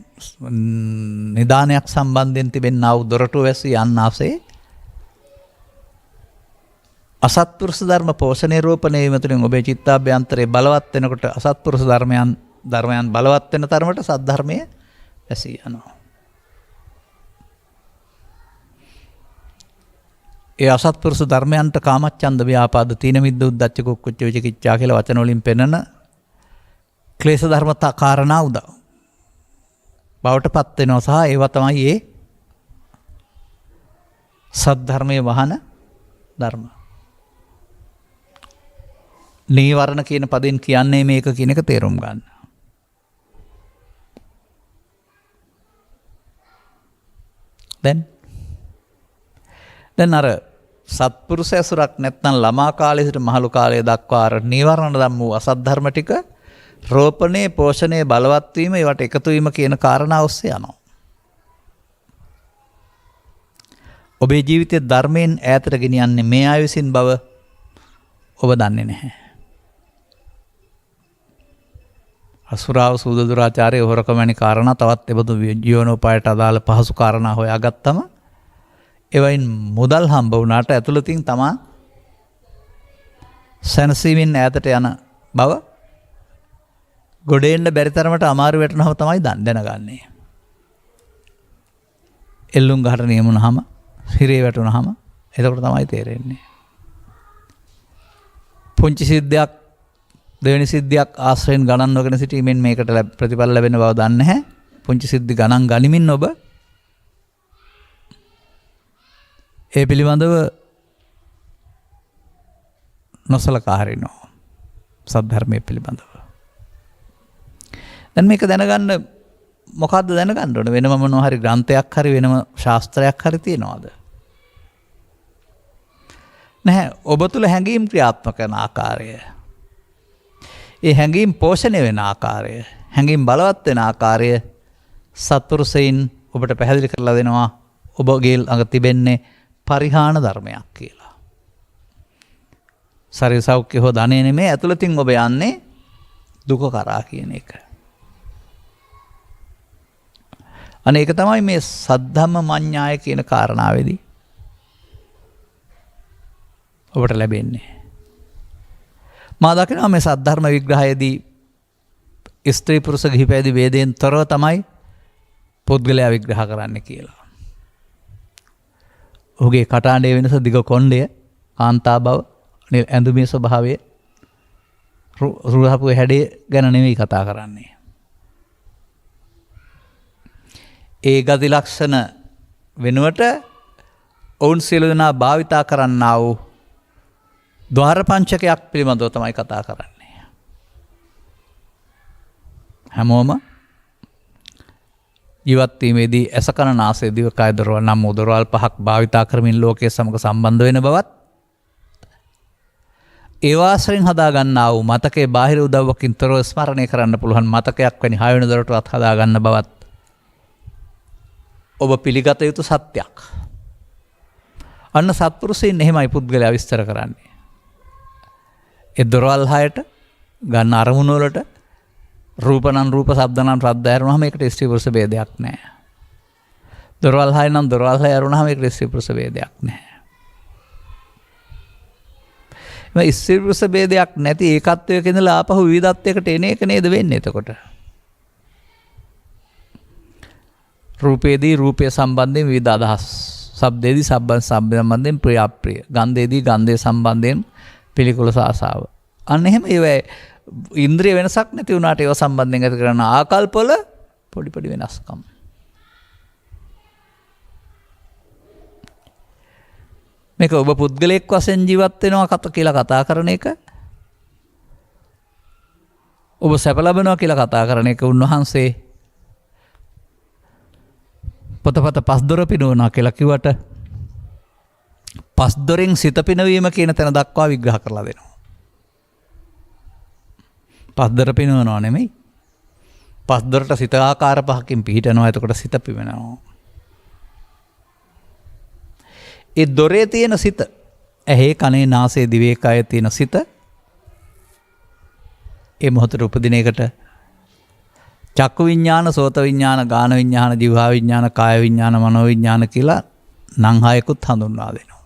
නිධානයක් සම්බන්ධයෙන් තිබෙනා වූ දොරටු වැසී යන්නාසේ අසත්පුරුෂ ධර්ම පෝෂණය රෝපණය වීම තුළින් ඔබේ චිත්තාභ්‍යන්තරයේ බලවත් වෙනකොට අසත්පුරුෂ ධර්මයන් බලවත් වෙන තරමට සද්ධර්මය වැසී යනවා. ඒ අසත්පුරුෂ ධර්මයන්ට කාමච්ඡන්ද ව්‍යාපාද තීන මිද්ද උද්ධච්ච කුක්කුච්ච විචිකිච්ඡා කියලා වචන වලින් පෙන්නන ක්ලේශ ධර්මතා කාරණා උදා බවට පත් වෙනවා සහ ඒවා තමයි ඒ සද්ධර්මයේ වහන ධර්ම. නීවරණ කියන පදෙන් කියන්නේ මේක කියන එක තේරුම් ගන්න. දැන් අර සත්පුරුෂ ඇසුරක් නැත්නම් ළමා කාලේ සිට මහලු කාලය දක්වා අර නීවරණ ධම්ම වූ අසද්ධර්ම ටික රෝපණේ පෝෂණේ බලවත් වීම ඒවට එකතු වීම කියන කාරණා ඔස්සේ යනවා. ඔබේ ජීවිතයේ ධර්මයෙන් ඈතට ගෙනියන්නේ මේ අය විසින් බව ඔබ දන්නේ නැහැ. අසුරාව සූද දුරාචාරයේ හොරකම වැනි කාරණා තවත් එබඳු ජීවනෝපායට අදාළ පහසු කාරණා හොයාගත්තම ඒවයින් මුදල් හම්බ වුණාට ඇතුළතින් තමා සැනසීමෙන් ඈතට යන බව ගොඩේන්න බැරි තරමට අමාරු වැටෙනව තමයි දැනගන්නේ. එල්ලුම් ගහට නියමුනහම හිරේ වැටුනහම එතකොට තමයි තේරෙන්නේ. පුංචි සිද්ධියක් දෙවෙනි සිද්ධියක් ආශ්‍රයෙන් ගණන් නොගෙන සිටීමෙන් මේකට ප්‍රතිඵල ලැබෙන බව දන්නේ නැහැ. පුංචි සිද්ධි ගණන් ගනිමින් ඔබ ඒ පිළිබඳව නොසලකා හරිනවා සද්ධර්මයේ පිළිබඳව. දැන් මේක දැනගන්න මොකද්ද දැනගන්න ඕනේ? වෙනම මොනවා හරි ග්‍රන්ථයක් හරි වෙනම ශාස්ත්‍රයක් හරි තියනවාද? නැහැ. ඔබ තුල හැඟීම් ක්‍රියාත්මක කරන ආකාරය, ඒ හැඟීම් පෝෂණය වෙන ආකාරය, හැඟීම් බලවත් වෙන ආකාරය සත්පුරුෂයින් ඔබට පැහැදිලි කරලා දෙනවා. ඔබගේ ළඟ තිබෙන්නේ පරිහාන ධර්මයක් කියලා. ශරීර සෞඛ්‍ය හෝ ධනෙ නෙමෙයි, ඇතුළතින් ඔබ යන්නේ දුක කරා කියන එක. අනේ ඒක තමයි මේ සද්ධම්ම මඤ්ඤාය කියන කාරණාවේදී ඔබට ලැබෙන්නේ. මා දකිනවා මේ සද්ධර්ම විග්‍රහයේදී ස්ත්‍රී පුරුෂ ගිහි පැවිදි වේදයෙන් තොරව තමයි පුද්ගලයා විග්‍රහ කරන්න කියලා. ඔහුගේ කටාඬේ වෙනස, දිග කොණ්ඩය, කාන්තා බව, ඇඳුමේ ස්වභාවය, රුහපු හැඩය ගැන නෙවෙයි කතා කරන්නේ. ඒ ගති ලක්ෂණ වෙනුවට ඔවුන් සියලු දෙනා භාවිතා කරන්නා වූ ද්වාර පංචකයක් පිළිබඳව තමයි කතා කරන්නේ. හැමෝම ජීවත් වීමේදී ඇස කන නාසය දිවකය දොරවල් නම් වූ දොරවල් පහක් භාවිතා කරමින් ලෝකයේ සමග සම්බන්ධ වෙන බවත්, ඒ වාසයෙන් හදා ගන්නා වූ මතකයේ බාහිර උදව්වකින් තොරව ස්මරණය කරන්න පුළුවන් මතකයක් වැනි 6 වෙනි දොරටුවත් හදා ගන්න බවත් ඔබ පිළිගත යුතු සත්‍යයක්. අන්න සත්පුරුෂයන් එහෙමයි පුද්ගලයා විස්තර කරන්නේ. ඒ දොරවල් 6ට ගන්න අරමුණු වලට රූප නම් රූප, ශබ්ද නම් ශබ්ද ඇරුණාම ඒකට ස්ත්‍රී පුරුෂ ભેදයක් නැහැ. දොරවල් 6 නම් දොරවල් 6 ඇරුණාම ඒකට ස්ත්‍රී පුරුෂ ભેදයක් නැහැ. මේ ස්ත්‍රී පුරුෂ ભેදයක් නැති ඒකත්වයක ඉඳලා ආපහු විවිධත්වයකට එන එක නේද වෙන්නේ එතකොට. රූපේදී රූපය සම්බන්ධයෙන් විවිධ අදහස් ශබ්දේදී ශබ්ද සම්බන්ධයෙන් ප්‍රිය අප්‍රිය. ගන්ධේදී ගන්ධය සම්බන්ධයෙන් පිළිකුල සාසාව. අන්න එහෙම ඒවා ඉන්ද්‍රිය වෙනසක් නැති වුණාට ඒවා සම්බන්ධයෙන් ඇති කරන ආකල්පවල පොඩි පොඩි වෙනස්කම්. මේක ඔබ පුද්ගලයෙක් වශයෙන් ජීවත් වෙනවා කියලා කතා කරන එක. ඔබ සැප ලබනවා කියලා කතා කරන එක උන්වහන්සේ පොතපත පස්දොර පිනවනවා කියලා කිව්වට පස්දොරෙන් සිත පිනවීම කියන තැන දක්වා විග්‍රහ කරලා දෙනවා. පස්දොර පිනවනවා නෙමෙයි. පස්දොරට සිත ආකාර පහකින් පිහිටනවා. එතකොට සිත පිවෙනවා. ඒ දොරේ තියෙන සිත, ඇහි කනේ නාසයේ දිවේ කයේ තියෙන සිත, ඒ මොහොතේ උපදින එකට චක්කු විඤ්ඤාණ, සෝත විඤ්ඤාණ, ගාන විඤ්ඤාණ, જીවහා විඤ්ඤාණ, කාය විඤ්ඤාණ, මනෝ විඤ්ඤාණ කියලා නම් හයකුත් හඳුන්වා දෙනවා.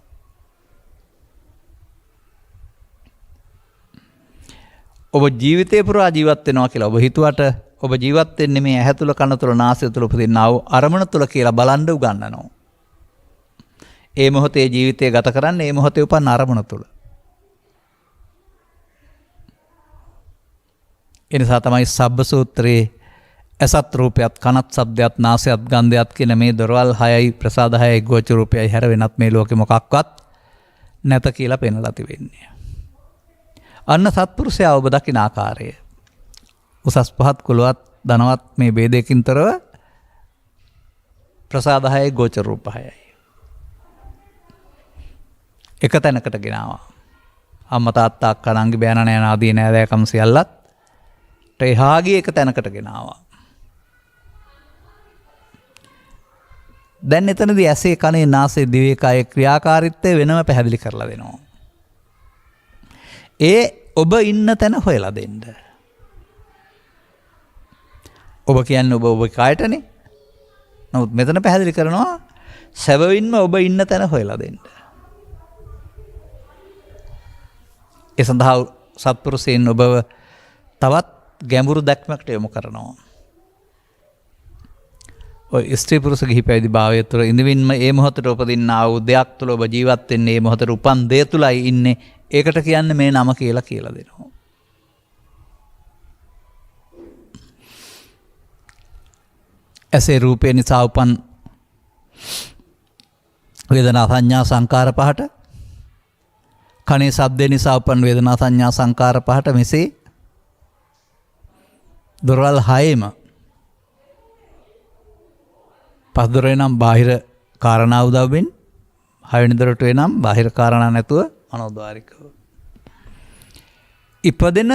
ඔබ ජීවිතේ පුරා ජීවත් වෙනවා කියලා ඔබ හිතුවට ඔබ ජීවත් වෙන්නේ මේ ඇහැ තුල, කන තුල, නාසය තුල උපදිනා වූ අරමුණ තුල කියලා බලන් උගන්වනවා. ඒ මොහොතේ ජීවිතය ගත කරන්නේ ඒ මොහොතේ උපන් අරමුණ තුල. එනිසා තමයි සබ්බ සූත්‍රයේ අසත් රූපයත්, කනත්, ශබ්දයත්, නාසයත්, ගන්ධයත් කියන මේ දොරවල් 6යි, ප්‍රසාද 6යි, ගෝචර රූපයයි හැර වෙනත් මේ ලෝකෙ මොකක්වත් නැත කියලා පෙන්වලා තිබෙන්නේ. අන්න සත්පුරුෂයා ඔබ දකින ආකාරය. උසස් පහත් කුලවත් ධනවත් මේ ભેදයකින් තොරව ප්‍රසාද 6යි, ගෝචර රූප 6යි. එක තැනකට ගෙනාවා. අම්මා තාත්තා අක්කා නංගි බෑනා නෑනා ආදී නෑදෑකම් සියල්ලත් එහාගේ එක තැනකට ගෙනාවා. දැන් එතනදී ඇසේ කනේ නාසයේ දිවේ කයේ ක්‍රියාකාරීත්වය වෙනම පැහැදිලි කරලා දෙනවා. ඒ ඔබ ඉන්න තැන හොයලා දෙන්න. ඔබ කියන්නේ ඔබ කයටනේ. නමුත් මෙතන පැහැදිලි කරනවා සැබවින්ම ඔබ ඉන්න තැන හොයලා දෙන්න. ඒ සඳහා සත්පුරුෂයන් ඔබව තවත් ගැඹුරු දැක්මකට යොමු කරනවා. ඔය ස්ත්‍රී පුරුෂ ගිහි පැවිදි භාවය තුළ ඉඳවින්ම ඒ මොහොතට උපදින්නා වූ දෙයක් තුළ ඔබ ජීවත් වෙන්නේ, ඒ මොහොතට උපන් දේ තුලයි ඉන්නේ. ඒකට කියන්නේ මේ නම කියලා දෙනවා. ඇසේ රූපේ නිසා උපන් වේදනා සංඥා සංකාර පහට, කනේ ශබ්දේ නිසා උපන් වේදනා සංඥා සංකාර පහට මෙසේ දොරවල් 6ෙම පස් දොරේ නම් බාහිර කාරණා උදව්වෙන්, 6 වෙනි දොරට වෙනම් බාහිර කාරණා නැතුව අනෝද්වාරිකව ඉපදෙන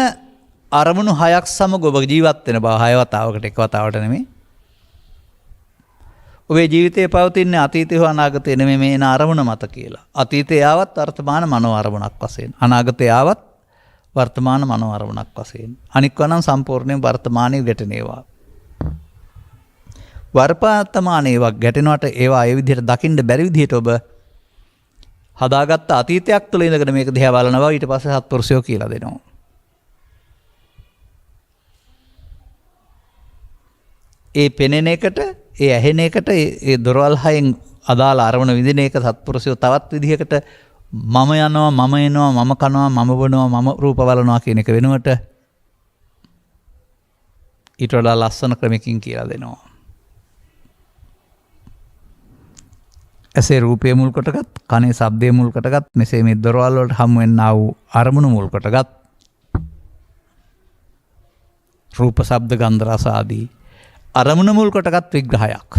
අරමුණු 6ක් සමග ඔබ ජීවත් වෙන බව. 6 වතාවකට, එක වතාවට නෙමෙයි. ඔබේ ජීවිතයේ පවතින අතීතය හෝ අනාගතය නෙමෙයි මේ එන අරමුණ මත කියලා. අතීතේ ආවත් වර්තමාන මනෝ අරමුණක් වශයෙන්, අනාගතේ ආවත් වර්තමාන මනෝ අරමුණක් වශයෙන්, අනික් වනම් සම්පූර්ණයෙන් වර්තමානයේ ගැටෙනවා. වර්තමානයේ ගැටෙනවට ඒවා ඒ විදිහට දකින්න බැරි විදිහට ඔබ හදාගත්ත අතීතයක් තුළ ඉඳගෙන මේක දිහා බලනවා. ඊට පස්සේ සත්පුරුෂයෝ කියලා දෙනවා. ඒ පෙනෙන එකට, ඒ ඇහෙන එකට, ඒ දොරවල් 6න් අදාළ අරමුණ විඳින එක සත්පුරුෂයෝ තවත් විදිහකට මම යනවා, මම එනවා, මම කනවා, මම බොනවා, මම රූප බලනවා කියන එක වෙනුවට ඊට වඩා ලස්සන ක්‍රමකින් කියලා දෙනවා. ඇසේ රූපය මුල් කොටගත්, කනේ ශබ්දය මුල් කොටගත්, මෙසේ මේ දොරවල් වලට හමු වෙන්නා වූ අරමුණු මුල් කොටගත් රූප, ශබ්ද, ගන්ධ, රස ආදී අරමුණු මුල් කොටගත් විග්‍රහයක්.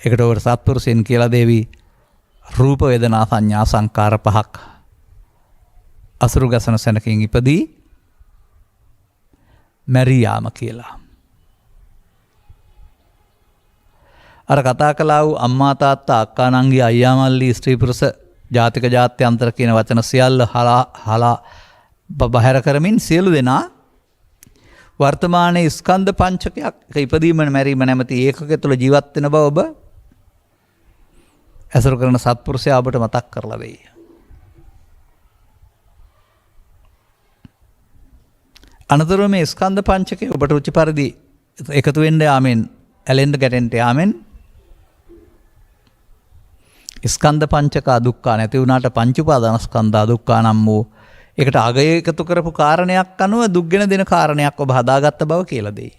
ඒකට ඔබ සත්පුරුෂයන් කියලා දේවි රූප, වේදනා, සංඥා, සංකාර පහක් අසුරු ගසන සැනකින් ඉපදී මැරී යාම කියලා. අර කතා කළා වූ අම්මා තාත්තා අක්කා නංගි අයියා මල්ලි ස්ත්‍රී පුරුෂ ජාතික ජාත්‍යන්තර කියන වචන සියල්ල හලා බහැර කරමින් සියලු දෙනා වර්තමානයේ ස්කන්ධ පංචකයක් ඉපදීම මැරීම නැමැති ඒකකය තුළ ජීවත් වෙන බව ඔබ ඇසුරු කරන සත්පුරුෂයා ඔබට මතක් කරලා දෙයි. අනතුරුව මේ ස්කන්ධ පංචකය ඔබට රුචි පරිදි එකතු වෙන්න යාමෙන් ඇලෙන්ඩ ගැටෙන්ට යාමෙන් ස්කන්ධ පංචක දුක්ඛා නැති වුණාට පංච උපාදානස්කන්ධ දුක්ඛා නම් වූ ඒකට අගය එකතු කරපු කාරණයක් අනුව දුක්ගෙන දෙන කාරණයක් ඔබ හදාගත්ත බව කියලා දෙයි.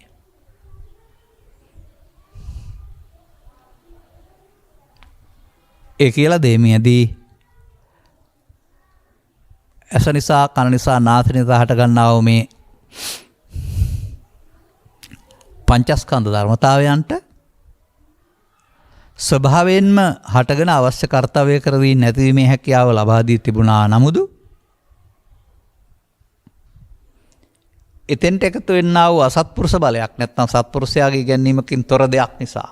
ඒ කියලා දෙමියදී ඇස නිසා කන නිසා නාසය නිසා හටගන්නා වූ මේ පංචස්කන්ධ ධර්මතාවයන්ට ස්වභාවයෙන්ම හටගෙන අවශ්‍ය කර්තව්‍ය කරවී නැතිවීමේ හැකියාව ලබා දී තිබුණා නමුදු එතෙන්ට එකතු වෙන්නා වූ අසත්පුරුෂ බලයක් නැත්නම් සත්පුරුෂයාගේ ඉගැන්වීමකින් තොර දෙයක් නිසා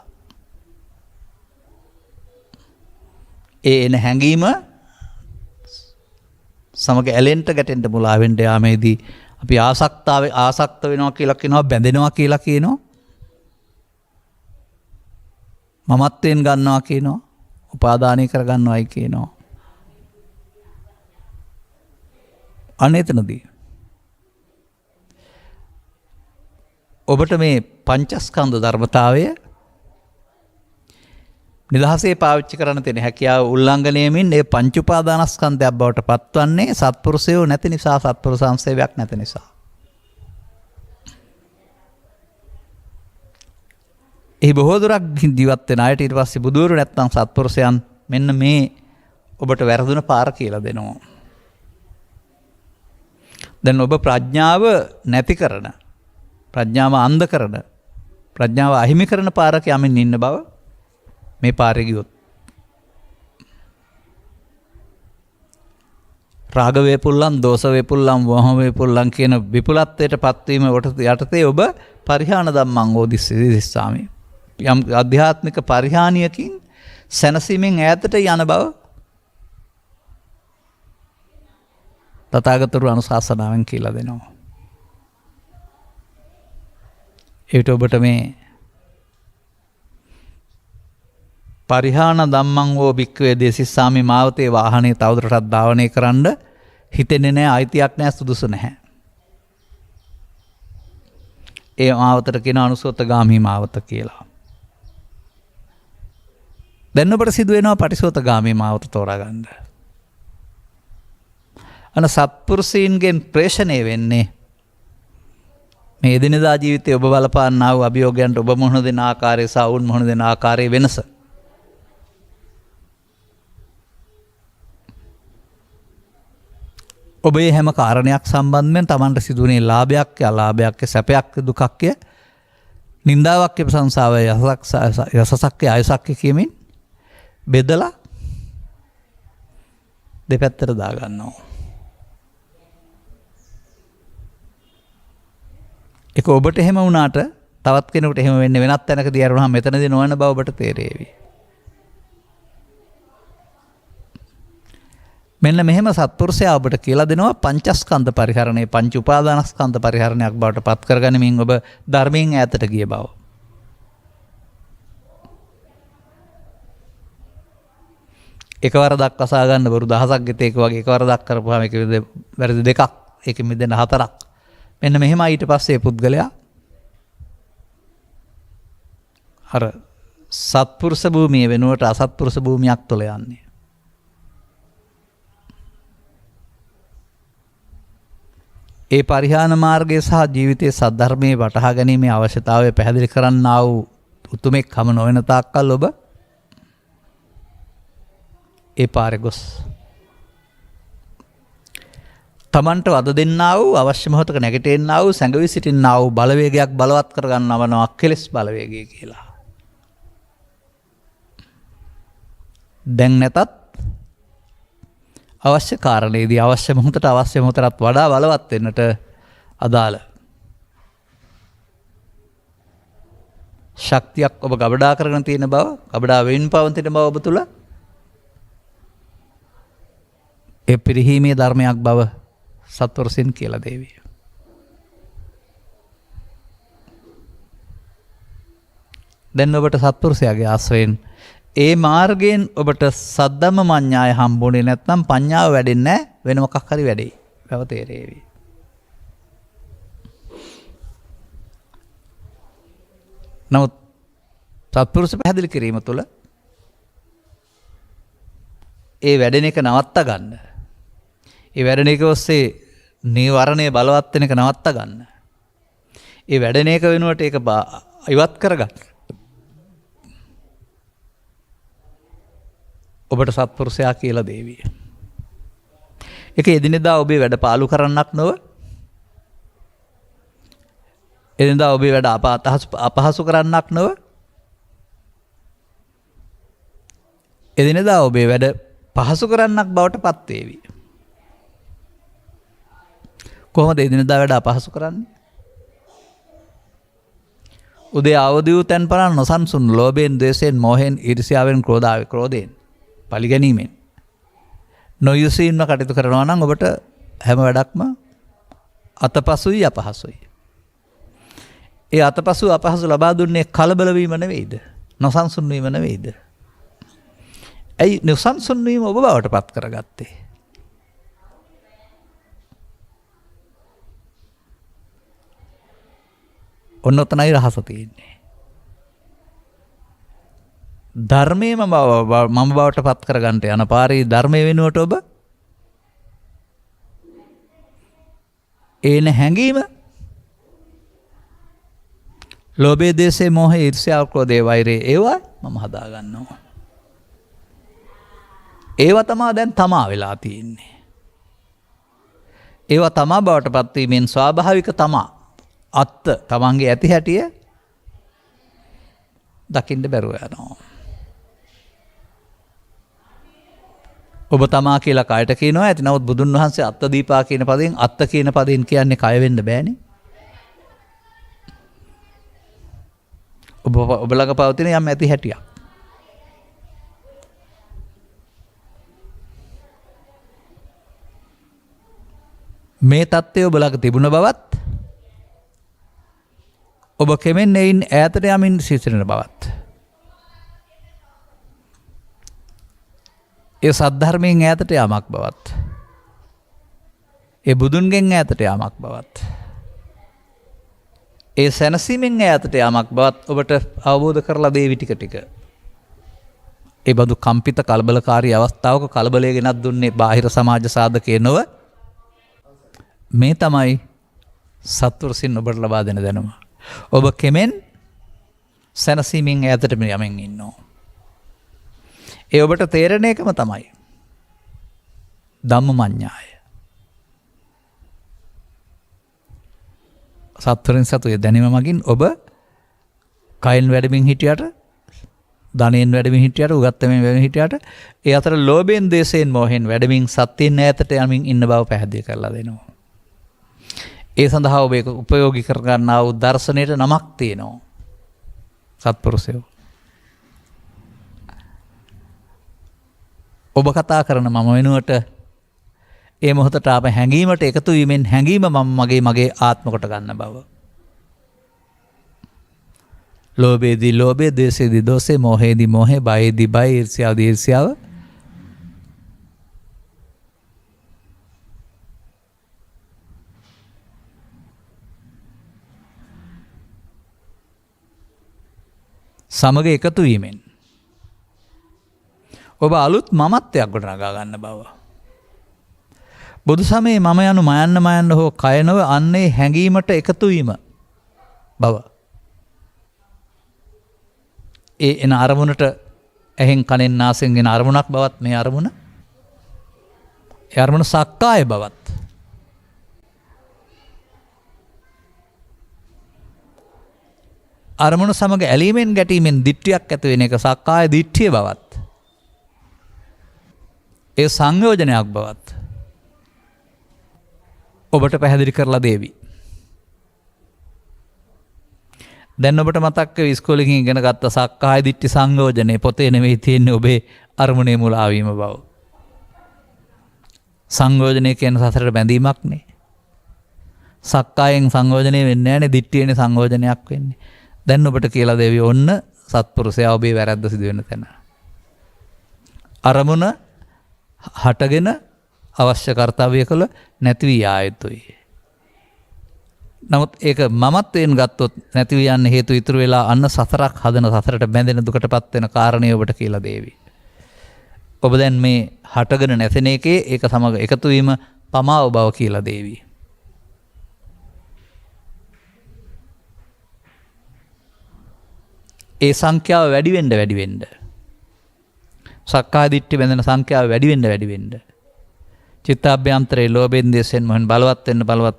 ඒ එන හැඟීම සමග ඇලෙන්ට ගැටෙන්ට මුලා වෙන්න යාමේදී අපි ආසක්ත වෙනවා කියලා කියනවා බැඳෙනවා කියලා කියනවා මමත්වයෙන් ගන්නවා කියනවා උපාදානය කරගන්නවායි කියනවා අනේතනදී ඔබට මේ පංචස්කන්ධ ධර්මතාවය නිදහසේ පාවිච්චි කරන්න තියෙන හැකියාව උල්ලංඝනයමින් ඒ පංච උපාදානස්කන්ධයක් බවට පත්වන්නේ සත්පුරුෂයෝ නැති නිසා සත්පුරුෂ සංසේවයක් නැති නිසා. ඒ බොහෝ දුරක් ජීවත් වෙන අයට ඊට පස්සේ බුදුවරු නැත්තම් සත්පුරුෂයන් මෙන්න මේ ඔබට වැරදුන පාර කියලා දෙනවා. දැන් ඔබ ප්‍රඥාව නැති කරන ප්‍රඥාව අන්ධ කරන ප්‍රඥාව අහිමි කරන පාරක යමින් ඉන්න බව මේ පාරේ ගියොත් රාග වේපුල්ලන් දෝෂ වේපුල්ලන් වෝහ වේපුල්ලන් කියන විපුලත්වයට පත්වීම යටතේ ඔබ පරිහාන ධම්මං ඕදිස්සාමි යම් ආධ්‍යාත්මික පරිහානියකින් සැනසීමෙන් ඈතට යන බව තථාගතවරු අනුශාසනාවෙන් කියලා දෙනවා. ඒට ඔබට මේ පරිහාන ධම්මං වූ භික්ඛවේ දේසිස්සාමි මාවතේ වාහනේ තවදුරටත් ධාවනය කරන්න හිතෙන්නේ නැහැ අයිතියක් නැහැ සුදුසු නැහැ. ඒ මාවතට කියන අනුසෝතගාමී මාවත කියලා. දැන් ඔබට සිදු වෙනවා පටිසෝතගාමී මාවත තෝරාගන්න. සත්පුරුෂයින්ගෙන් ප්‍රේෂණය වෙන්නේ මේ එදිනෙදා ජීවිතයේ ඔබ බලපාන්නා වූ අභියෝගයන්ට ඔබ මුහුණ දෙන ආකාරය සහ වුන් මුහුණ දෙන ආකාරයේ වෙනස. ඔබේ හැම කාරණයක් සම්බන්ධයෙන් Tamanට සිදුවුනේ ලාභයක් අලාභයක් සැපයක් දුකක් නින්දාවක් ප්‍රශංසාව යසසක් ආයසක් කියමින් බෙදලා දෙපැත්තට දාගන්නවා. ඒක ඔබට එහෙම වුණාට තවත් කෙනෙකුට එහෙම වෙන්නේ වෙනත් තැනකදී අරුණා මෙතනදී නොවන බව ඔබට තේරෙවි. මෙන්න මෙහෙම සත්පුරුෂයා ඔබට කියලා දෙනවා පංචස්කන්ධ පරිහරණය පංච උපාදානස්කන්ධ පරිහරණයක් බවට පත් කරගනිමින් ඔබ ධර්මයෙන් ඈතට ගිය බව. එකවර දක් අසා ගන්න බරු දහසක් ගෙතේක වගේ එකවර දක් කරපුවාම ඒක වැරදි දෙකක් ඒක මිදෙන හතරක්. මෙන්න මෙහෙමයි ඊට පස්සේ පුද්ගලයා අර සත්පුරුෂ භූමිය වෙනුවට අසත්පුරුෂ භූමියක් තුළ යන්නේ. ඒ පරිහාන මාර්ගය සහ ජීවිතයේ සද්ධර්මයේ වටහා ගැනීමේ අවශ්‍යතාවය පැහැදිලි කරන්නා වූ උතුමෙක් හම නොවන තාක්කල් ඔබ ඒ පාරේ ගොස් තමන්ට වද දෙන්නා වූ අවශ්‍ය මොහොතක නැගිටින්නා වූ සැඟවි සිටින්නා වූ බලවේගයක් බලවත් කරගන්නවනවා කෙලෙස් බලවේගය කියලා. දැන් නැතත් අවශ්‍ය කාරණේදී අවශ්‍ය මොහොතට අවශ්‍ය මොහොතටත් වඩා බලවත් වෙන්නට අදාළ ශක්තියක් ඔබ ගබඩා කරගෙන තියෙන බව, ගබඩා වෙමින් පවතින බව ඔබ තුල ඒ පිරිහීමේ ධර්මයක් බව සත්වරසින් කියලා දේවි. දැන් ඔබට සත්පුරුෂයාගේ ආශ්‍රයෙන් ඒ මාර්ගයෙන් ඔබට සද්ධම්ම මඤ්ඤාය හම්බුනේ නැත්නම් පඤ්ඤාව වැඩෙන්නේ නැහැ වෙන මොකක් හරි වැඩේ. බව තේරෙවි. නමුත් සත්පුරුෂ පැහැදිලි කිරීම තුළ ඒ වැඩෙන එක නවත්ත ගන්න. ඒ වැඩෙන එක ඔස්සේ නීවරණය බලවත් වෙන එක නවත්ත ගන්න. ඒ වැඩෙන එක වෙනුවට ඒක ඉවත් කරගන්න. ඔබට සත්පුරුෂයා කියලා දේවිය. ඒක එදිනෙදා ඔබේ වැඩ පාලු කරන්නක් නොව එදිනෙදා ඔබේ වැඩ අපහසු කරන්නක් නොව එදිනෙදා ඔබේ වැඩ පහසු කරන්නක් බවට පත් වේවි. කොහොමද එදිනෙදා වැඩ අපහසු කරන්නේ? උදේ අවදි වූ තැන් පරණ නොසන්සුන් ලෝභයෙන්, ද්වේෂයෙන්, මෝහයෙන්, ඊර්ෂ්‍යාවෙන්, ක්‍රෝධයෙන්, පරිගැනීමෙන් නොයුසීන්ව කටයුතු කරනවා නම් ඔබට හැම වැඩක්ම අතපසුයි අපහසුයි. ඒ අතපසු අපහසු ලබා දුන්නේ කලබල වීම නෙවෙයිද? නොසන්සුන් වීම නෙවෙයිද? ඇයි නොසන්සුන් වීම ඔබ බවට පත් කරගත්තේ? ඔන්න ඔතනයි රහස තියෙන්නේ. ධර්මයේම මම බවට පත් කරගන්නට යන පාරේ ධර්මයේ වෙනුවට ඔබ ඒන හැඟීම ලෝභය, දේශය, මෝහය, ඊර්ෂ්‍යාව, ක්‍රෝධය, වෛරය ඒවා මම හදා ගන්නවා. ඒවා තමා දැන් තමා වෙලා තියෙන්නේ. ඒවා තමා බවට පත් වීමෙන් ස්වාභාවික තමා අත්ත තමන්ගේ ඇති හැටිය දකින්න බැරුව යනවා. ඔබ තමා කියලා කයට කියනවා ඇති. නමුත් බුදුන් වහන්සේ අත්ත දීපා කියන පදයෙන් අත්ත කියන පදයෙන් කියන්නේ කය වෙන්න බෑනේ. ඔබ ළඟ පවතින යම් ඇති හැටියක්. මේ தත්ත්වය ඔබ ළඟ තිබුණ බවත් ඔබ කෙමෙන් එයින් ඈතට යමින් සිටින බවත් ඒ සද්ධර්මයෙන් ඈතට යාමක් බවත් ඒ බුදුන්ගෙන් ඈතට යාමක් බවත් ඒ සැනසීමෙන් ඈතට යාමක් බවත් ඔබට අවබෝධ කරලා දේ විටික ටික. ඒ බඳු කම්පිත කලබලකාරී අවස්ථාවක කලබලය ගෙනත් දුන්නේ බාහිර සමාජ සාධකයේ නොව මේ තමයි සත්පුරුෂින් ඔබට ලබා දෙන දැනුම. ඔබ කෙමෙන් සැනසීමෙන් ඈතට යමින් ඉන්නවා. ඒ ඔබට තේරෙන එකම තමයි ධම්මමඤ්ඤාය. සත්වරින් සතු දැනීම මගින් ඔබ කයින් වැඩමින් හිටියට, ධනයෙන් වැඩමින් හිටියට, උගත්තමින් වැඩමින් හිටියට ඒ අතර ලෝභයෙන්, දේශයෙන්, මෝහයෙන් වැඩමින් සත්‍යයෙන් ඈතට යමින් ඉන්න බව පැහැදිලි කරලා දෙනවා. ඒ සඳහා ඔබ ඒක උපයෝගී කරගන්නා වූ දර්ශනයට නමක් තියෙනවා. සත්පුරුෂයෝ. ඔබ කතා කරන මම වෙනුවට ඒ මොහොතට ආප හැඟීමට එකතු වීමෙන් හැඟීම මම මගේ ආත්ම කොට ගන්න බව. ලෝභයේදී ලෝභය, ද්වේෂයේදී ද්වේෂය, මෝහයේදී මෝහය, බයේදී බය, ඊර්ෂ්‍යාවේදී ඊර්ෂ්‍යාව. සමග එකතු වීමෙන් ඔබ අලුත් මමත්වයක් ගොඩනගා ගන්න බව. බුදු සමයේ මම යනු මයන්න හෝ කය නොව අන්නේ හැඟීමට එකතු වීම බව. ඒ එන අරමුණට ඇහෙන් කනෙන් නාසයෙන් එන අරමුණක් බවත් මේ අරමුණ. ඒ අරමුණ සක්කාය බවත්. අරමුණ සමග ඇලීමෙන් ගැටීමෙන් දිට්ඨියක් ඇති වෙන එක සක්කාය දිට්ඨිය බවත්. ඒ සංයෝජනයක් බවත් ඔබට පැහැදිලි කරලා දේවි. දැන් ඔබට මතක් වේ ඉස්කෝලේ ඉගෙන ගත්ත සක්කාය දිට්ඨි සංයෝජනේ පොතේ නෙවෙයි තියෙන්නේ ඔබේ අරමුණේ මුලා වීම බව. සංයෝජනය කියන සසරට බැඳීමක් නේ. සක්කායෙන් සංයෝජනේ වෙන්නේ නැහැනේ, දිට්ඨියනේ සංයෝජනයක් වෙන්නේ. දැන් ඔබට කියලා දේවි ඔන්න සත්පුරුෂයා ඔබේ වැරද්ද සිදු වෙන තැන. අරමුණ හටගෙන අවශ්‍ය කාර්යය කළ නැති වී ආ යුතුයි. නමුත් ඒක මමත්වයෙන් ගත්තොත් නැති යන්න හේතු ඉතුරු වෙලා අන්න සසරක් හදන සසරට බැඳෙන දුකටපත් වෙන කාරණේ ඔබට කියලා දේවි. ඔබ දැන් මේ හටගෙන නැසෙන එකේ ඒක සමග එකතු වීම පමාව බව කියලා දේවි. ඒ සංඛ්‍යාව වැඩි වෙන්න සක්කාය දිට්ඨි බැඳෙන සංඛ්‍යාව වැඩි වෙන්න චිත්තාභ්‍යන්තරයේ ලෝභයෙන් දේශයෙන් මොහෙන් බලවත්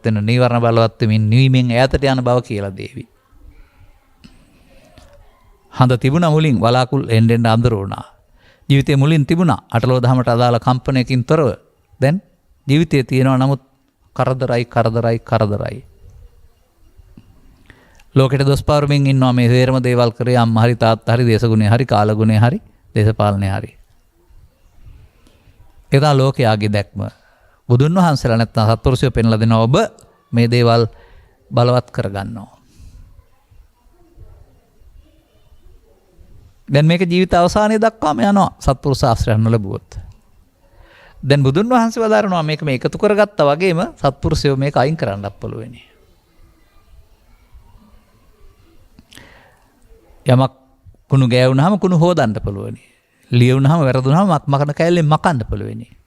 වෙන්න නීවරණ බලවත් වෙමින් නිවීමෙන් ඈතට යන බව කියලා දේවි. හඳ තිබුණා මුලින් වලාකුළු එන්න අඳුර වුණා. ජීවිතේ මුලින් තිබුණා අටලෝ දහමට අදාළ කම්පනයකින් තොරව. දැන් ජීවිතේ තියෙනවා නමුත් කරදරයි. ලෝකෙට දොස් පාරුමින් ඉන්නවා මේ හේරම දේවල් කරේ අම්මා හරි තාත්තා හරි දේශගුණේ හරි කාලගුණේ හරි දේශපාලනේ හරි. එදා ලෝකයාගේ දැක්ම බුදුන් වහන්සේලා නැත්නම් සත්පුරුෂයෝ පෙන්ලා දෙනවා ඔබ මේ දේවල් බලවත් කරගන්නවා. දැන් මේක ජීවිත අවසානයේ දක්වාම යනවා සත්පුරුෂ ආශ්‍රයන් නොලැබුවොත්. දැන් බුදුන් වහන්සේ වදාරනවා මේක මේ එකතු කරගත්තා වගේම සත්පුරුෂයෝ මේක අයින් කරන්නත් පුළුවනි. යමක් කුණු ගෑවුනහම කුණු හොදන්න පුළුවනි. ලියවුනහම වැරදුනහම මකන කැලෙන් මකන්න පුළුවනි.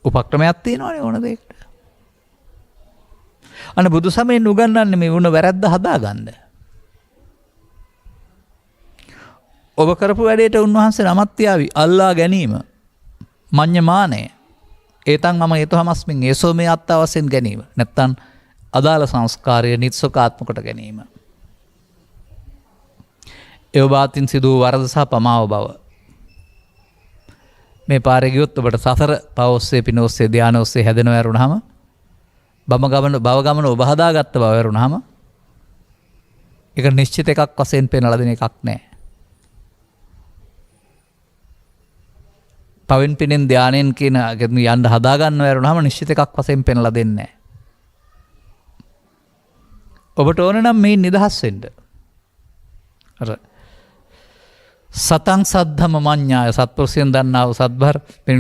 උපක්‍රමයක් තියෙනවනේ ඕන දෙයකට. අන්න බුදු සමයෙන් උගන්වන්නේ මේ වුණ වැරද්ද හදාගන්න. ඔබ කරපු වැඩේට උන්වහන්සේ නමත් යාවි අල්ලා ගැනීම. මඤ්ඤමානය. ඒතන් මම ඒතොහමස්මින් ඒසෝ මේ අත්තාවසෙන් ගැනීම. නැත්තම් අදාළ සංස්කාරය නිත්සුකාත්මකට ගැනීම. එවබාතින් සිදු වරද සහ පමාව බව. මේ පාරේ ගියොත් ඔබට සසර පව ඔස්සේ පින ඔස්සේ ධාන ඔස්සේ හැදෙනව ඇරුණාම භව ගමන ඔබ හදාගත්ත බව ඇරුණාම ඒක නිශ්චිත එකක් වශයෙන් පෙන්වලා දෙන එකක් නෑ. පවෙන් පිනෙන් ධානයෙන් කියන යන්න හදාගන්නව ඇරුණාම නිශ්චිත එකක් වශයෙන් පෙන්වලා දෙන්නේ නෑ. ඔබට ඕන නම් මේ නිදහස් වෙන්න. අර සතං සද්ධම මඤ්ඤාය සත්පුරුෂයන් දන්නා වූ සත්භර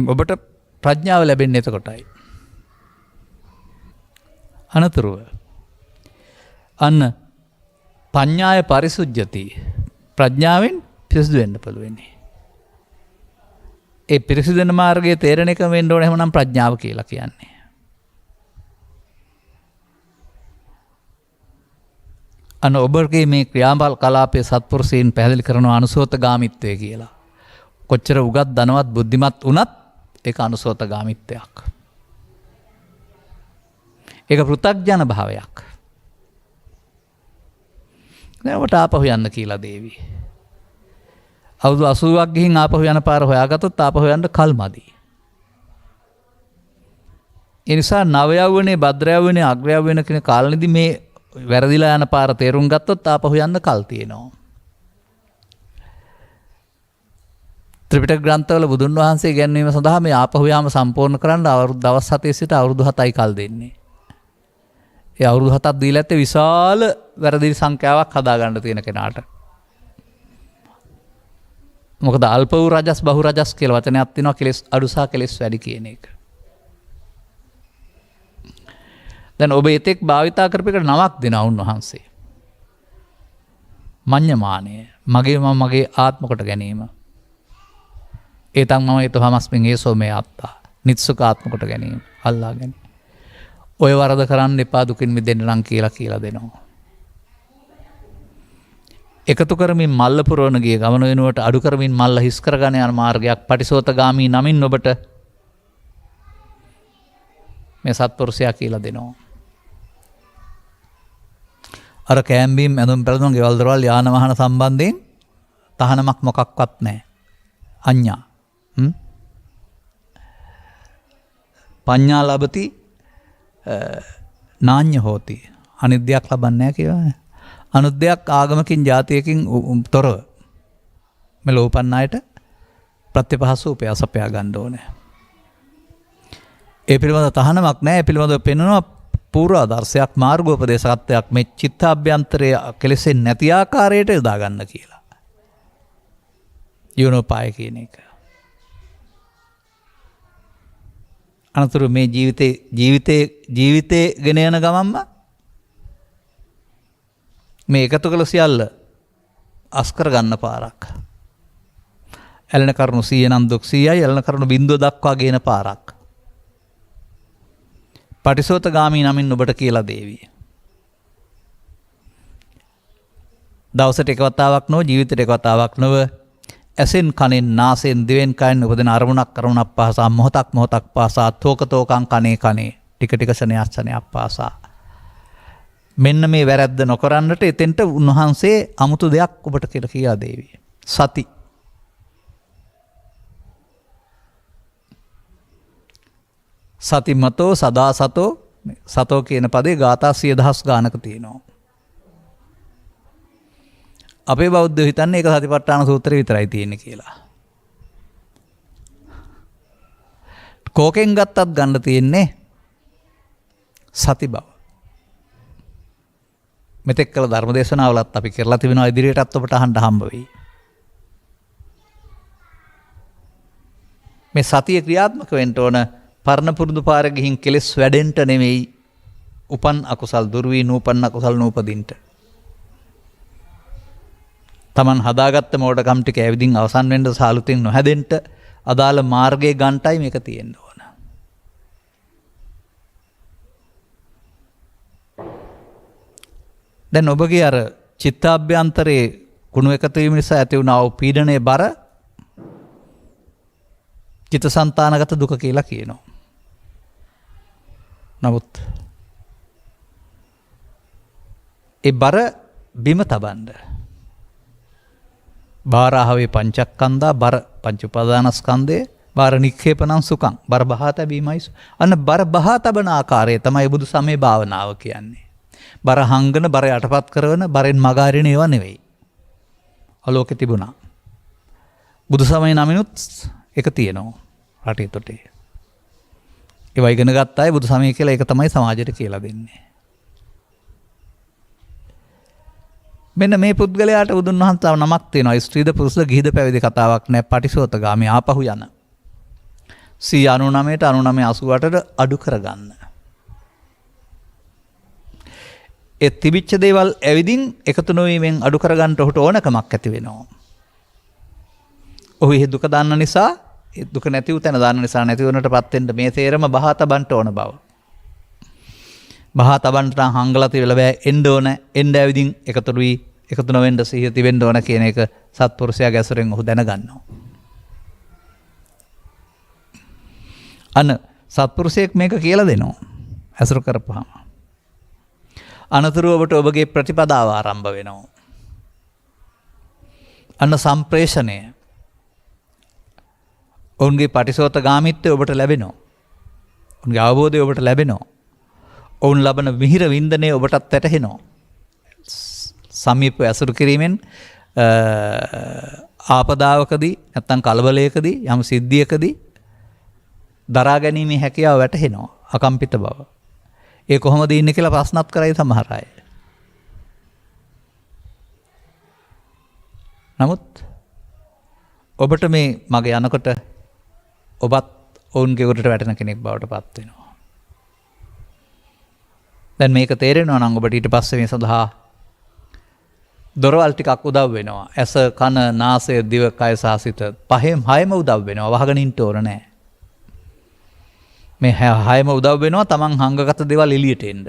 ඔබට ප්‍රඥාව ලැබෙන්නේ එතකොටයි. අනතුරුව අන්න පඤ්ඤාය පරිසුජ්ජති ප්‍රඥාවෙන් පිරිසිදු වෙන්න පුළුවන්. ඒ පිරිසිදු වෙන මාර්ගයේ තේරෙන එක වෙන්න ඕනේ එහෙනම් ප්‍රඥාව කියලා කියන්නේ. අන්න ඔබගේ මේ ක්‍රියාබල කලාපයේ සත්පුරුෂයන් පැහැදිලි කරන අනුසෝතගාමිත්වය කියලා. කොච්චර උගත් ධනවත් බුද්ධිමත් වුණත් ඒක අනුසෝතගාමිත්වයක්. ඒක පෘථග්ජන භාවයක්. දැන් ඔබට ආපහු යන්න කියලා දේවි. අවුරුදු 80ක් ගිහින් ආපහු යන පාර හොයාගත්තොත් ආපහු යන්න කල්මදි. ඒ නිසා නව යවුනේ භද්‍ර යවුනේ අග්‍ර යවුනේ කියන කාලෙදි මේ වැරදිලා යන පාර තේරුම් ගත්තොත් ආපහු යන්න කල් තියෙනවා. ත්‍රිපිටක ග්‍රන්ථවල බුදුන් වහන්සේ ගැන්වීම සඳහා මේ ආපහු යාම සම්පූර්ණ කරන්න අවුරුදු දවස් 7 සිට අවුරුදු 7යි කල් දෙන්නේ. ඒ අවුරුදු 7ක් දීලා ඇත්තේ විශාල වැරදි සංඛ්‍යාවක් හදාගන්න තියෙන කෙනාට. මොකද අල්ප වූ රජස් බහු රජස් කියලා වචනයක් තියෙනවා කෙලස් අඩු සහ කෙලස් වැඩි කියන එක. දැන් ඔබ එතෙක් භාවිතා කරපේකට නමක් දෙනවා උන්වහන්සේ. මඤ්ඤමානය. මගේ ආත්මකට ගැනීම. ඒතන් මම ඒතොහමස්මින් ඒසෝ මේ අත්තා. නිත්සුකාත්මකට ගැනීම. අල්ලා ගැනීම. ඔය වරද කරන්න එපා දුකින් මිදෙන්න නම් කියලා දෙනවා. එකතු කරමින් මල්ල පුරවන ගිය ගමන වෙනුවට අඩු කරමින් මල්ල හිස් කරගෙන යන මාර්ගයක් පටිසෝතගාමී නමින් ඔබට මේ සත්පුරුෂයා කියලා දෙනවා. අර කෑම්බීම් ඇඳුම් පැළඳුම් ගෙවල් දොරවල් යාන වාහන සම්බන්ධයෙන් තහනමක් මොකක්වත් නැහැ. අඤ්ඤා. පඤ්ඤා ලබති නාඤ්ඤ හෝති. අනිද්දයක් ලබන්නේ නැහැ කියවනේ. අනුද්දයක් ආගමකින් ජාතියකින් තොරව මෙලෝ උපන්න අයට ප්‍රතිපහසු උපයාසපයා ගන්න ඕනේ. ඒ පිළිබඳ තහනමක් නැහැ. ඒ පිළිබඳව පෙන්වනවා පූර්වාදර්ශයක් මාර්ගෝපදේශකත්වයක් මේ චිත්තාභ්‍යන්තරයේ කෙලෙසෙන්නේ නැති ආකාරයට යොදා ගන්න කියලා. යෝනෝපාය කියන එක. අනතුරු මේ ජීවිතේ ගෙන යන ගමන්ම මේ එකතු කළ සියල්ල අස්කර ගන්න පාරක්. ඇලෙන කරුණු 100 නම් දුක් 100යි, ඇලෙන කරුණු බිඳුව දක්වා ගේන පාරක්. පටිසෝතගාමී නමින් ඔබට කියලා දේවි. දවසට එක වතාවක් නොව, ජීවිතයට එක වතාවක් නොව, ඇසෙන් කනෙන් නාසයෙන් දිවෙන් කයෙන් උපදින අරමුණක් පාසා, මොහොතක් පාසා, තෝකතෝකං කනේ ටික ටික ශනයක් පාසා මෙන්න මේ වැරැද්ද නොකරන්නට එතෙන්ට උන්වහන්සේ අමුතු දෙයක් ඔබට කියලා දේවි. සති. සතිමතෝ සදා සතෝ කියන පදේ ගාථා 100,000 ගානක තියෙනවා. අපේ බෞද්ධ හිතන්නේ ඒක සතිපට්ඨාන සූත්‍රය විතරයි තියෙන්නේ කියලා. කෝකෙන් ගත්තත් ගන්න තියෙන්නේ සති බව. මෙතෙක් කළ ධර්ම දේශනාවලත් අපි කරලා තිබෙනවා, ඉදිරියටත් ඔබට අහන්න හම්බ වෙයි. මේ සතිය ක්‍රියාත්මක වෙන්න ඕන පරණ පුරුදු පාරේ ගිහින් කෙලස් වැඩෙන්න නෙමෙයි, උපන් අකුසල් දුරු වී නූපන් අකුසල් නූපදින්ට. තමන් හදාගත්ත මෝඩකම් ටික ඇවිදින් අවසන් වෙන්න සාලුතින් නොහැදෙන්න අදාළ මාර්ගයේ ගන්ටයි මේක තියෙන්න ඕන. දැන් ඔබගේ අර චිත්තාභ්‍යන්තරයේ කුණු එකතු වීම නිසා ඇති වුණා වූ පීඩනයේ බර චිත්තසංතානගත දුක කියලා කියනවා. නමුත් ඒ බර බිම තබන්න බාරාහවේ පංචස්කන්ධා බර පංච උපාදානස්කන්ධයේ බාර නික්ෂේපණං සුඛං බර බහා තැබීමයි. අන්න බර බහා තබන ආකාරය තමයි බුදු සමේ භාවනාව කියන්නේ. බර හංගන, බර යටපත් කරන, බරෙන් මගහරින ඒවා නෙවෙයි. අලෝකෙ තිබුණා. බුදු සමය නමිනුත් එක තියෙනවා රටේ තොටේ. ඒවා ඉගෙන ගත්ත අය බුදු සමය කියලා ඒක තමයි සමාජයට කියලා දෙන්නේ. මෙන්න මේ පුද්ගලයාට බුදුන් වහන්සේ නමක් තියෙනවා. ස්ත්‍රීද පුරුෂද ගිහිද පැවිදි කතාවක් නෑ. පටිසෝතගාමී ආපහු යන. 99ට 99 88ට අඩු කරගන්න. ඒ තිබිච්ච දේවල් ඇවිදින් එකතු නොවීමෙන් අඩු කරගන්න ඔහුට ඕනකමක් ඇති වෙනවා. ඔහු ඒ දුක දන්න නිසා, ඒ දුක නැති වූ තැන දන්න නිසා නැති වෙනටපත් වෙන්න මේ තේරම බහා තබන්න ඕන බව. බහා තබන්නට හංගලා තියලා බෑ, එන්න ඕන, එන්න ඇවිදින් එකතු වී එකතු නොවෙන්න සිහිය තිබෙන්න ඕන කියන එක සත්පුරුෂයාගේ ඇසුරෙන් ඔහු දැනගන්නවා. අන්න සත්පුරුෂයෙක් මේක කියලා දෙනවා ඇසුරු කරපුවාම. අනතුරුව ඔබට ඔබගේ ප්‍රතිපදාව ආරම්භ වෙනවා. අන්න සම්ප්‍රේෂණය. ඔවුන්ගේ පටිසෝතගාමීත්වය ඔබට ලැබෙනවා. ඔවුන්ගේ අවබෝධය ඔබට ලැබෙනවා. ඔවුන් ලබන මිහිර වින්දනය ඔබටත් වැටහෙනවා. සමීපව ඇසුරු කිරීමෙන් ආපදාවකදී නැත්නම් කලබලයකදී යම් සිද්ධියකදී දරා ගැනීමේ හැකියාව වැටහෙනවා. අකම්පිත බව. ඒ කොහොමද ඉන්නේ කියලා ප්‍රශ්නත් කරයි සමහර අය. නමුත් ඔබට මේ මගේ යනකොට ඔබත් ඔවුන්ගේ උඩට වැටෙන කෙනෙක් බවට පත් වෙනවා. දැන් මේක තේරෙනවා නම් ඔබට ඊට පස්සේ මේ සඳහා දොරවල් ටිකක් උදව් වෙනවා. ඇස, කන, නාසය, දිව, කය සහ සිත පහෙන් හයම උදව් වෙනවා. වහගෙන ඉන්න ඕන නෑ. මේ හයම උදව් වෙනවා තමන් හංගගත දේවල් එළියට එන්න.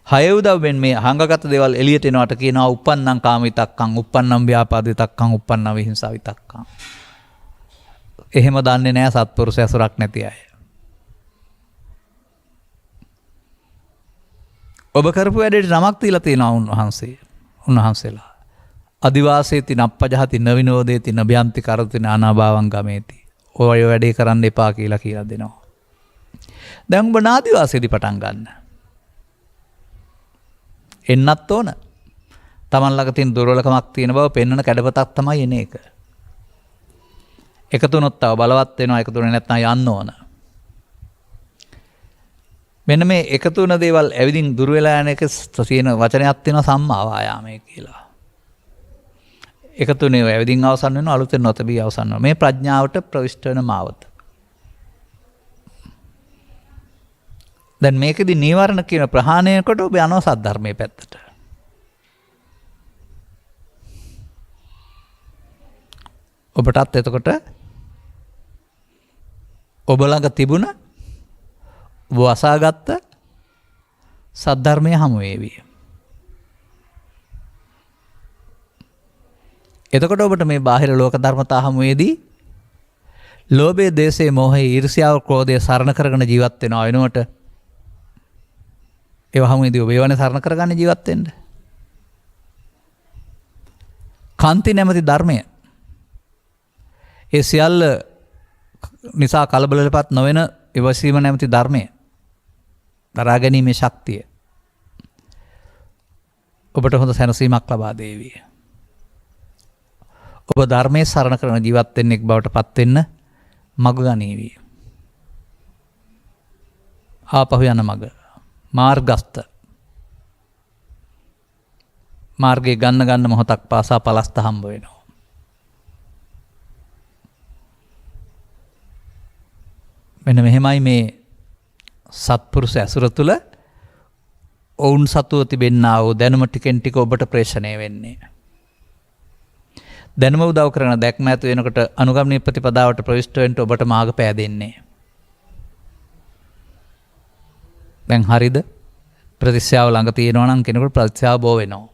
හය උදව්වෙන් මේ හංගගත දේවල් එළියට එනවට කියනවා uppannam කාමිතක්කං, uppannam ව්‍යාපාදිතක්කං, uppannam විහිංසාවිතක්කං. එහෙම දන්නේ නැහැ සත්පුරුෂ ඇසුරක් නැති අය. ඔබ කරපු වැඩේට නමක් තියලා තියෙනවා උන්වහන්සේලා. අදිවාසේති නප්පජහති නවිනෝදේති නභ්‍යන්ති කරති නානාභාවං ගමේති. ඔය වැඩේ කරන්න එපා කියලා දෙනවා. දැන් ඔබ නාදිවාසේදී පටන් ගන්න. එන්නත් ඕන. තමන් ළඟ තියෙන දුර්වලකමක් තියෙන බව පෙන්වන කැඩපතක් තමයි එන එක. එකතු වුණොත් තව බලවත් වෙනවා. එකතු වෙන්නේ නැත්නම් යන්න ඕන. මෙන්න මේ එකතු වෙන දේවල් ඇවිදින් දුර වෙලා යන එක තියෙන වචනයක් තියෙනවා සම්මා වායාමයේ කියලා. එකතුනේ ඇවිදින් අවසන් වෙනවා, අලුතෙන් නොතබී අවසන් වෙනවා. මේ ප්‍රඥාවට ප්‍රවිෂ්ඨ වෙන මාවත. දැන් මේකෙදි නීවරණ කියන ප්‍රහාණයකට ඔබ යනවා සද්ධර්මයේ පැත්තට. ඔබටත් එතකොට ඔබ ළඟ තිබුණ ඔබ අසාගත්ත සද්ධර්මය හමු වේවි. එතකොට ඔබට මේ බාහිර ලෝක ධර්මතා හමුවේදී ලෝභය, දේශය, මෝහය, ඊර්ෂ්‍යාව, ක්‍රෝධය සරණ කරගෙන ජීවත් වෙනවා වෙනුවට ඒව හමුවේදී ඔබ ඒවනේ සරණ කරගන්න ජීවත් වෙන්න. කාන්ති නැමැති ධර්මය ඒ සියල්ල නිසා කලබලටපත් නොවන ඉවසීම නැමැති ධර්මය දරා ගැනීමේ ශක්තිය ඔබට හොඳ සැනසීමක් ලබා දේවි. ඔබ ධර්මයේ සරණ කරන ජීවත් වෙන්නෙක් බවට පත් වෙන්න මඟ ගනීවි. ආපහු යන මඟ මාර්ගස්ත. මාර්ගයේ ගන්න මොහොතක් පාසා පලස්ත හම්බ වෙනවා. මෙන්න මෙහෙමයි මේ සත්පුරුෂ ඇසුර තුළ ඔවුන් සතුව තිබෙන්නා වූ දැනුම ටිකෙන් ටික ඔබට ප්‍රේෂණය වෙන්නේ. දැනුම උදව් කරන දැක්ම ඇති වෙනකොට අනුගමනීය ප්‍රතිපදාවට ප්‍රවිෂ්ඨ වෙන්න ඔබට මාර්ග පෑදෙන්නේ. දැන් හරිද? ප්‍රතිශ්‍යාව ළඟ තියෙනවා නම් කෙනෙකුට ප්‍රතිශ්‍යාව බෝ වෙනවා.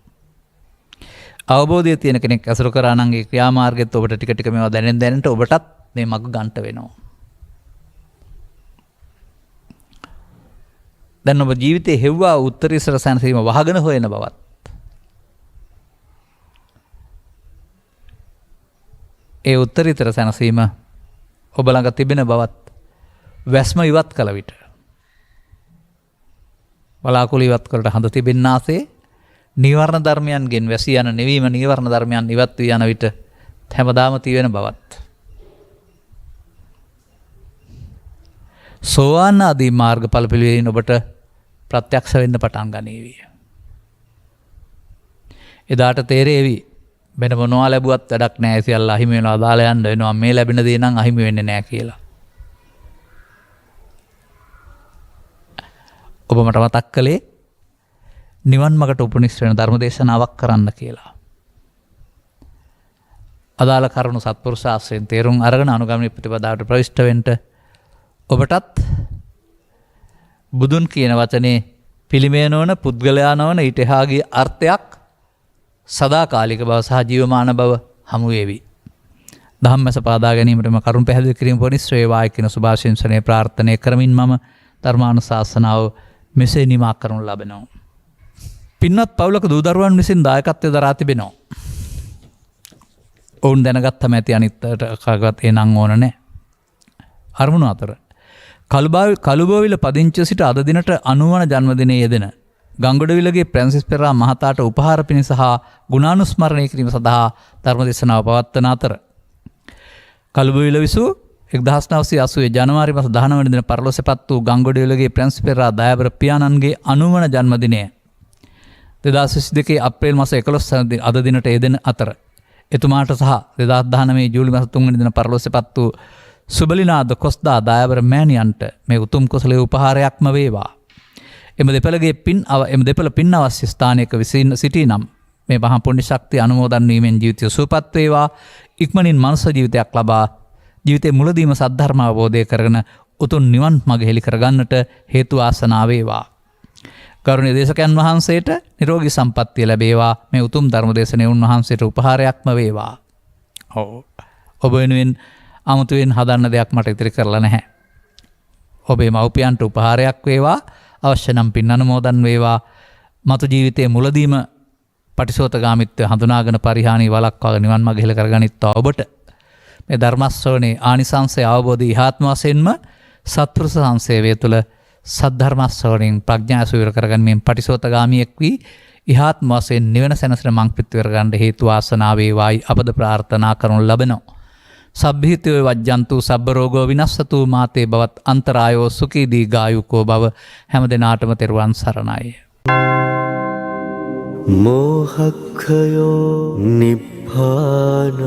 අවබෝධය තියෙන කෙනෙක් ඇසුරු කරා නම් ඒ ක්‍රියාමාර්ගෙත් ඔබට ටික ටික මේවා දැනෙන්න ඔබටත් මේ මඟ ගන්නට වෙනවා. දැන් ඔබ ජීවිතේ හෙව්වා උත්තරීසර සැනසීම වහගෙන හොයන බවත් ඒ උත්තරීතර සැනසීම ඔබ ළඟ තිබෙන බවත් වැස්ම ඉවත් කළ විට බලාකුළු ඉවත් කරට හඳ තිබෙන්නාසේ නීවරණ ධර්මයන්ගෙන් වැසී යන නිවීම නීවරණ ධර්මයන් ඉවත් වී යන විට හැමදාම තියෙන බවත් සෝවාන් ආදී මාර්ගඵල පිළිවෙලින් ඔබට ප්‍රත්‍යක්ෂ වෙන්න පටන් ගනීවි. එදාට තේරේවි වෙන මොනවා ලැබුවත් වැඩක් නැහැ සියල්ල අහිමි වෙනවා දාලා යන්න වෙනවා මේ ලැබෙන දේ නම් අහිමි වෙන්නේ නැහැ කියලා. ඔබ මට මතක් කළේ නිවන් මාර්ගට උපනිෂ් වෙන ධර්ම දේශනාවක් කරන්න කියලා. අදාළ කරුණු සත්පුරුෂ ආශ්‍රයෙන් තේරුම් අරගෙන අනුගමනීය ප්‍රතිපදාවට ප්‍රවිෂ්ඨ වෙන්න ඔබටත් බුදුන් කියන වචනේ පිළිමය නොවන පුද්ගලයා නොවන ඊට එහා ගිය අර්ථයක් සදාකාලික බව සහ ජීවමාන බව හමු වේවි. ධම්මස පාදා ගැනීමටම කරුණ පැහැදිලි කිරීම පොනිස් වේවායි කියන සුභාශිංසනයේ ප්‍රාර්ථනා කරමින් මම ධර්මානුශාසනාව මෙසේ නිමා කරනු ලබනවා. පින්වත් පවුලක දූ දරුවන් විසින් දායකත්වය දරා තිබෙනවා. ඔවුන් දැනගත්තම ඇති අනිත්තට කාගවත් ඒ නම් ඕන නැහැ. අරමුණු අතර කළුබෝවිල පදිංචි සිට අද දිනට 90 වන ජන්මදිනයේ යෙදෙන ගංගොඩවිලගේ ප්‍රැන්සිස් පෙරා මහතාට උපහාර පිණිස හා ගුණානුස්මරණය කිරීම සඳහා ධර්ම දේශනාව පවත්වන අතර කළුබෝවිල විසූ 1980 ජනවාරි මාස 19 වෙනි දින පරලොස්සපත් වූ ගංගොඩවිලගේ ප්‍රැන්සිස් පෙරා දයාබර පියාණන්ගේ 90 වන ජන්මදිනය 2022 අප්‍රේල් මාස 11 වෙනි අද දිනට යෙදෙන අතර එතුමාට සහ 2019 ජූලි මාස 3 වෙනි දින පරලොස්සපත් වූ සුබලිනාද කොස්දා දායවර මෑණියන්ට මේ උතුම් කුසලයේ උපහාරයක්ම වේවා. එම දෙපළ පින් අවශ්‍ය ස්ථානයක විසින් සිටී නම් මේ මහා පුණ්‍ය ශක්තිය අනුමෝදන් වීමෙන් ජීවිතය සුවපත් වේවා. ඉක්මනින් මනුෂ්‍ය ජීවිතයක් ලබා ජීවිතේ මුලදීම සද්ධර්ම අවබෝධය කරගෙන උතුම් නිවන් මඟ හෙළි කරගන්නට හේතු ආසනාව වේවා. කරුණීය දේශකයන් වහන්සේට නිරෝගී සම්පන්නිය ලැබේවා. මේ උතුම් ධර්ම දේශනාව උන්වහන්සේට උපහාරයක්ම වේවා. ඔබ වෙනුවෙන් අමුතුවෙන් හදන්න දෙයක් මට ඉතිරි කරලා නැහැ. ඔබේ මව්පියන්ට උපහාරයක් වේවා. අවශ්‍ය නම් පින් අනුමෝදන් වේවා. මතු ජීවිතයේ මුලදීම පටිසෝතගාමිත්වය හඳුනාගෙන පරිහානි වළක්වාගෙන නිවන් මඟ හෙළ කරගනිත්වා. ඔබට මේ ධර්ම ශ්‍රවණේ ආනිසංසය අවබෝධය ඉහාත්ම වශයෙන්ම සත්පුරුෂ සංසේවය තුළ සද්ධර්ම ශ්‍රවණයෙන් ප්‍රඥා සුවිර කරගැනීමෙන් පටිසෝතගාමියෙක් වී ඉහාත්ම වශයෙන් නිවන සැනසෙන මං පිටවර ගන්න හේතු වාසනාව වේවායි අපද ප්‍රාර්ථනා කරනු ලබනවා. සබ්බීතයෝ වජ්ජන්තු සබ්බ රෝගෝ විනස්සතු මාතේ බවත් අන්තරායෝ සුඛී දීඝායුකෝ බව හැම දිනාටම තෙරුවන් සරණයි. මෝහක්ඛයෝ නිබ්බානං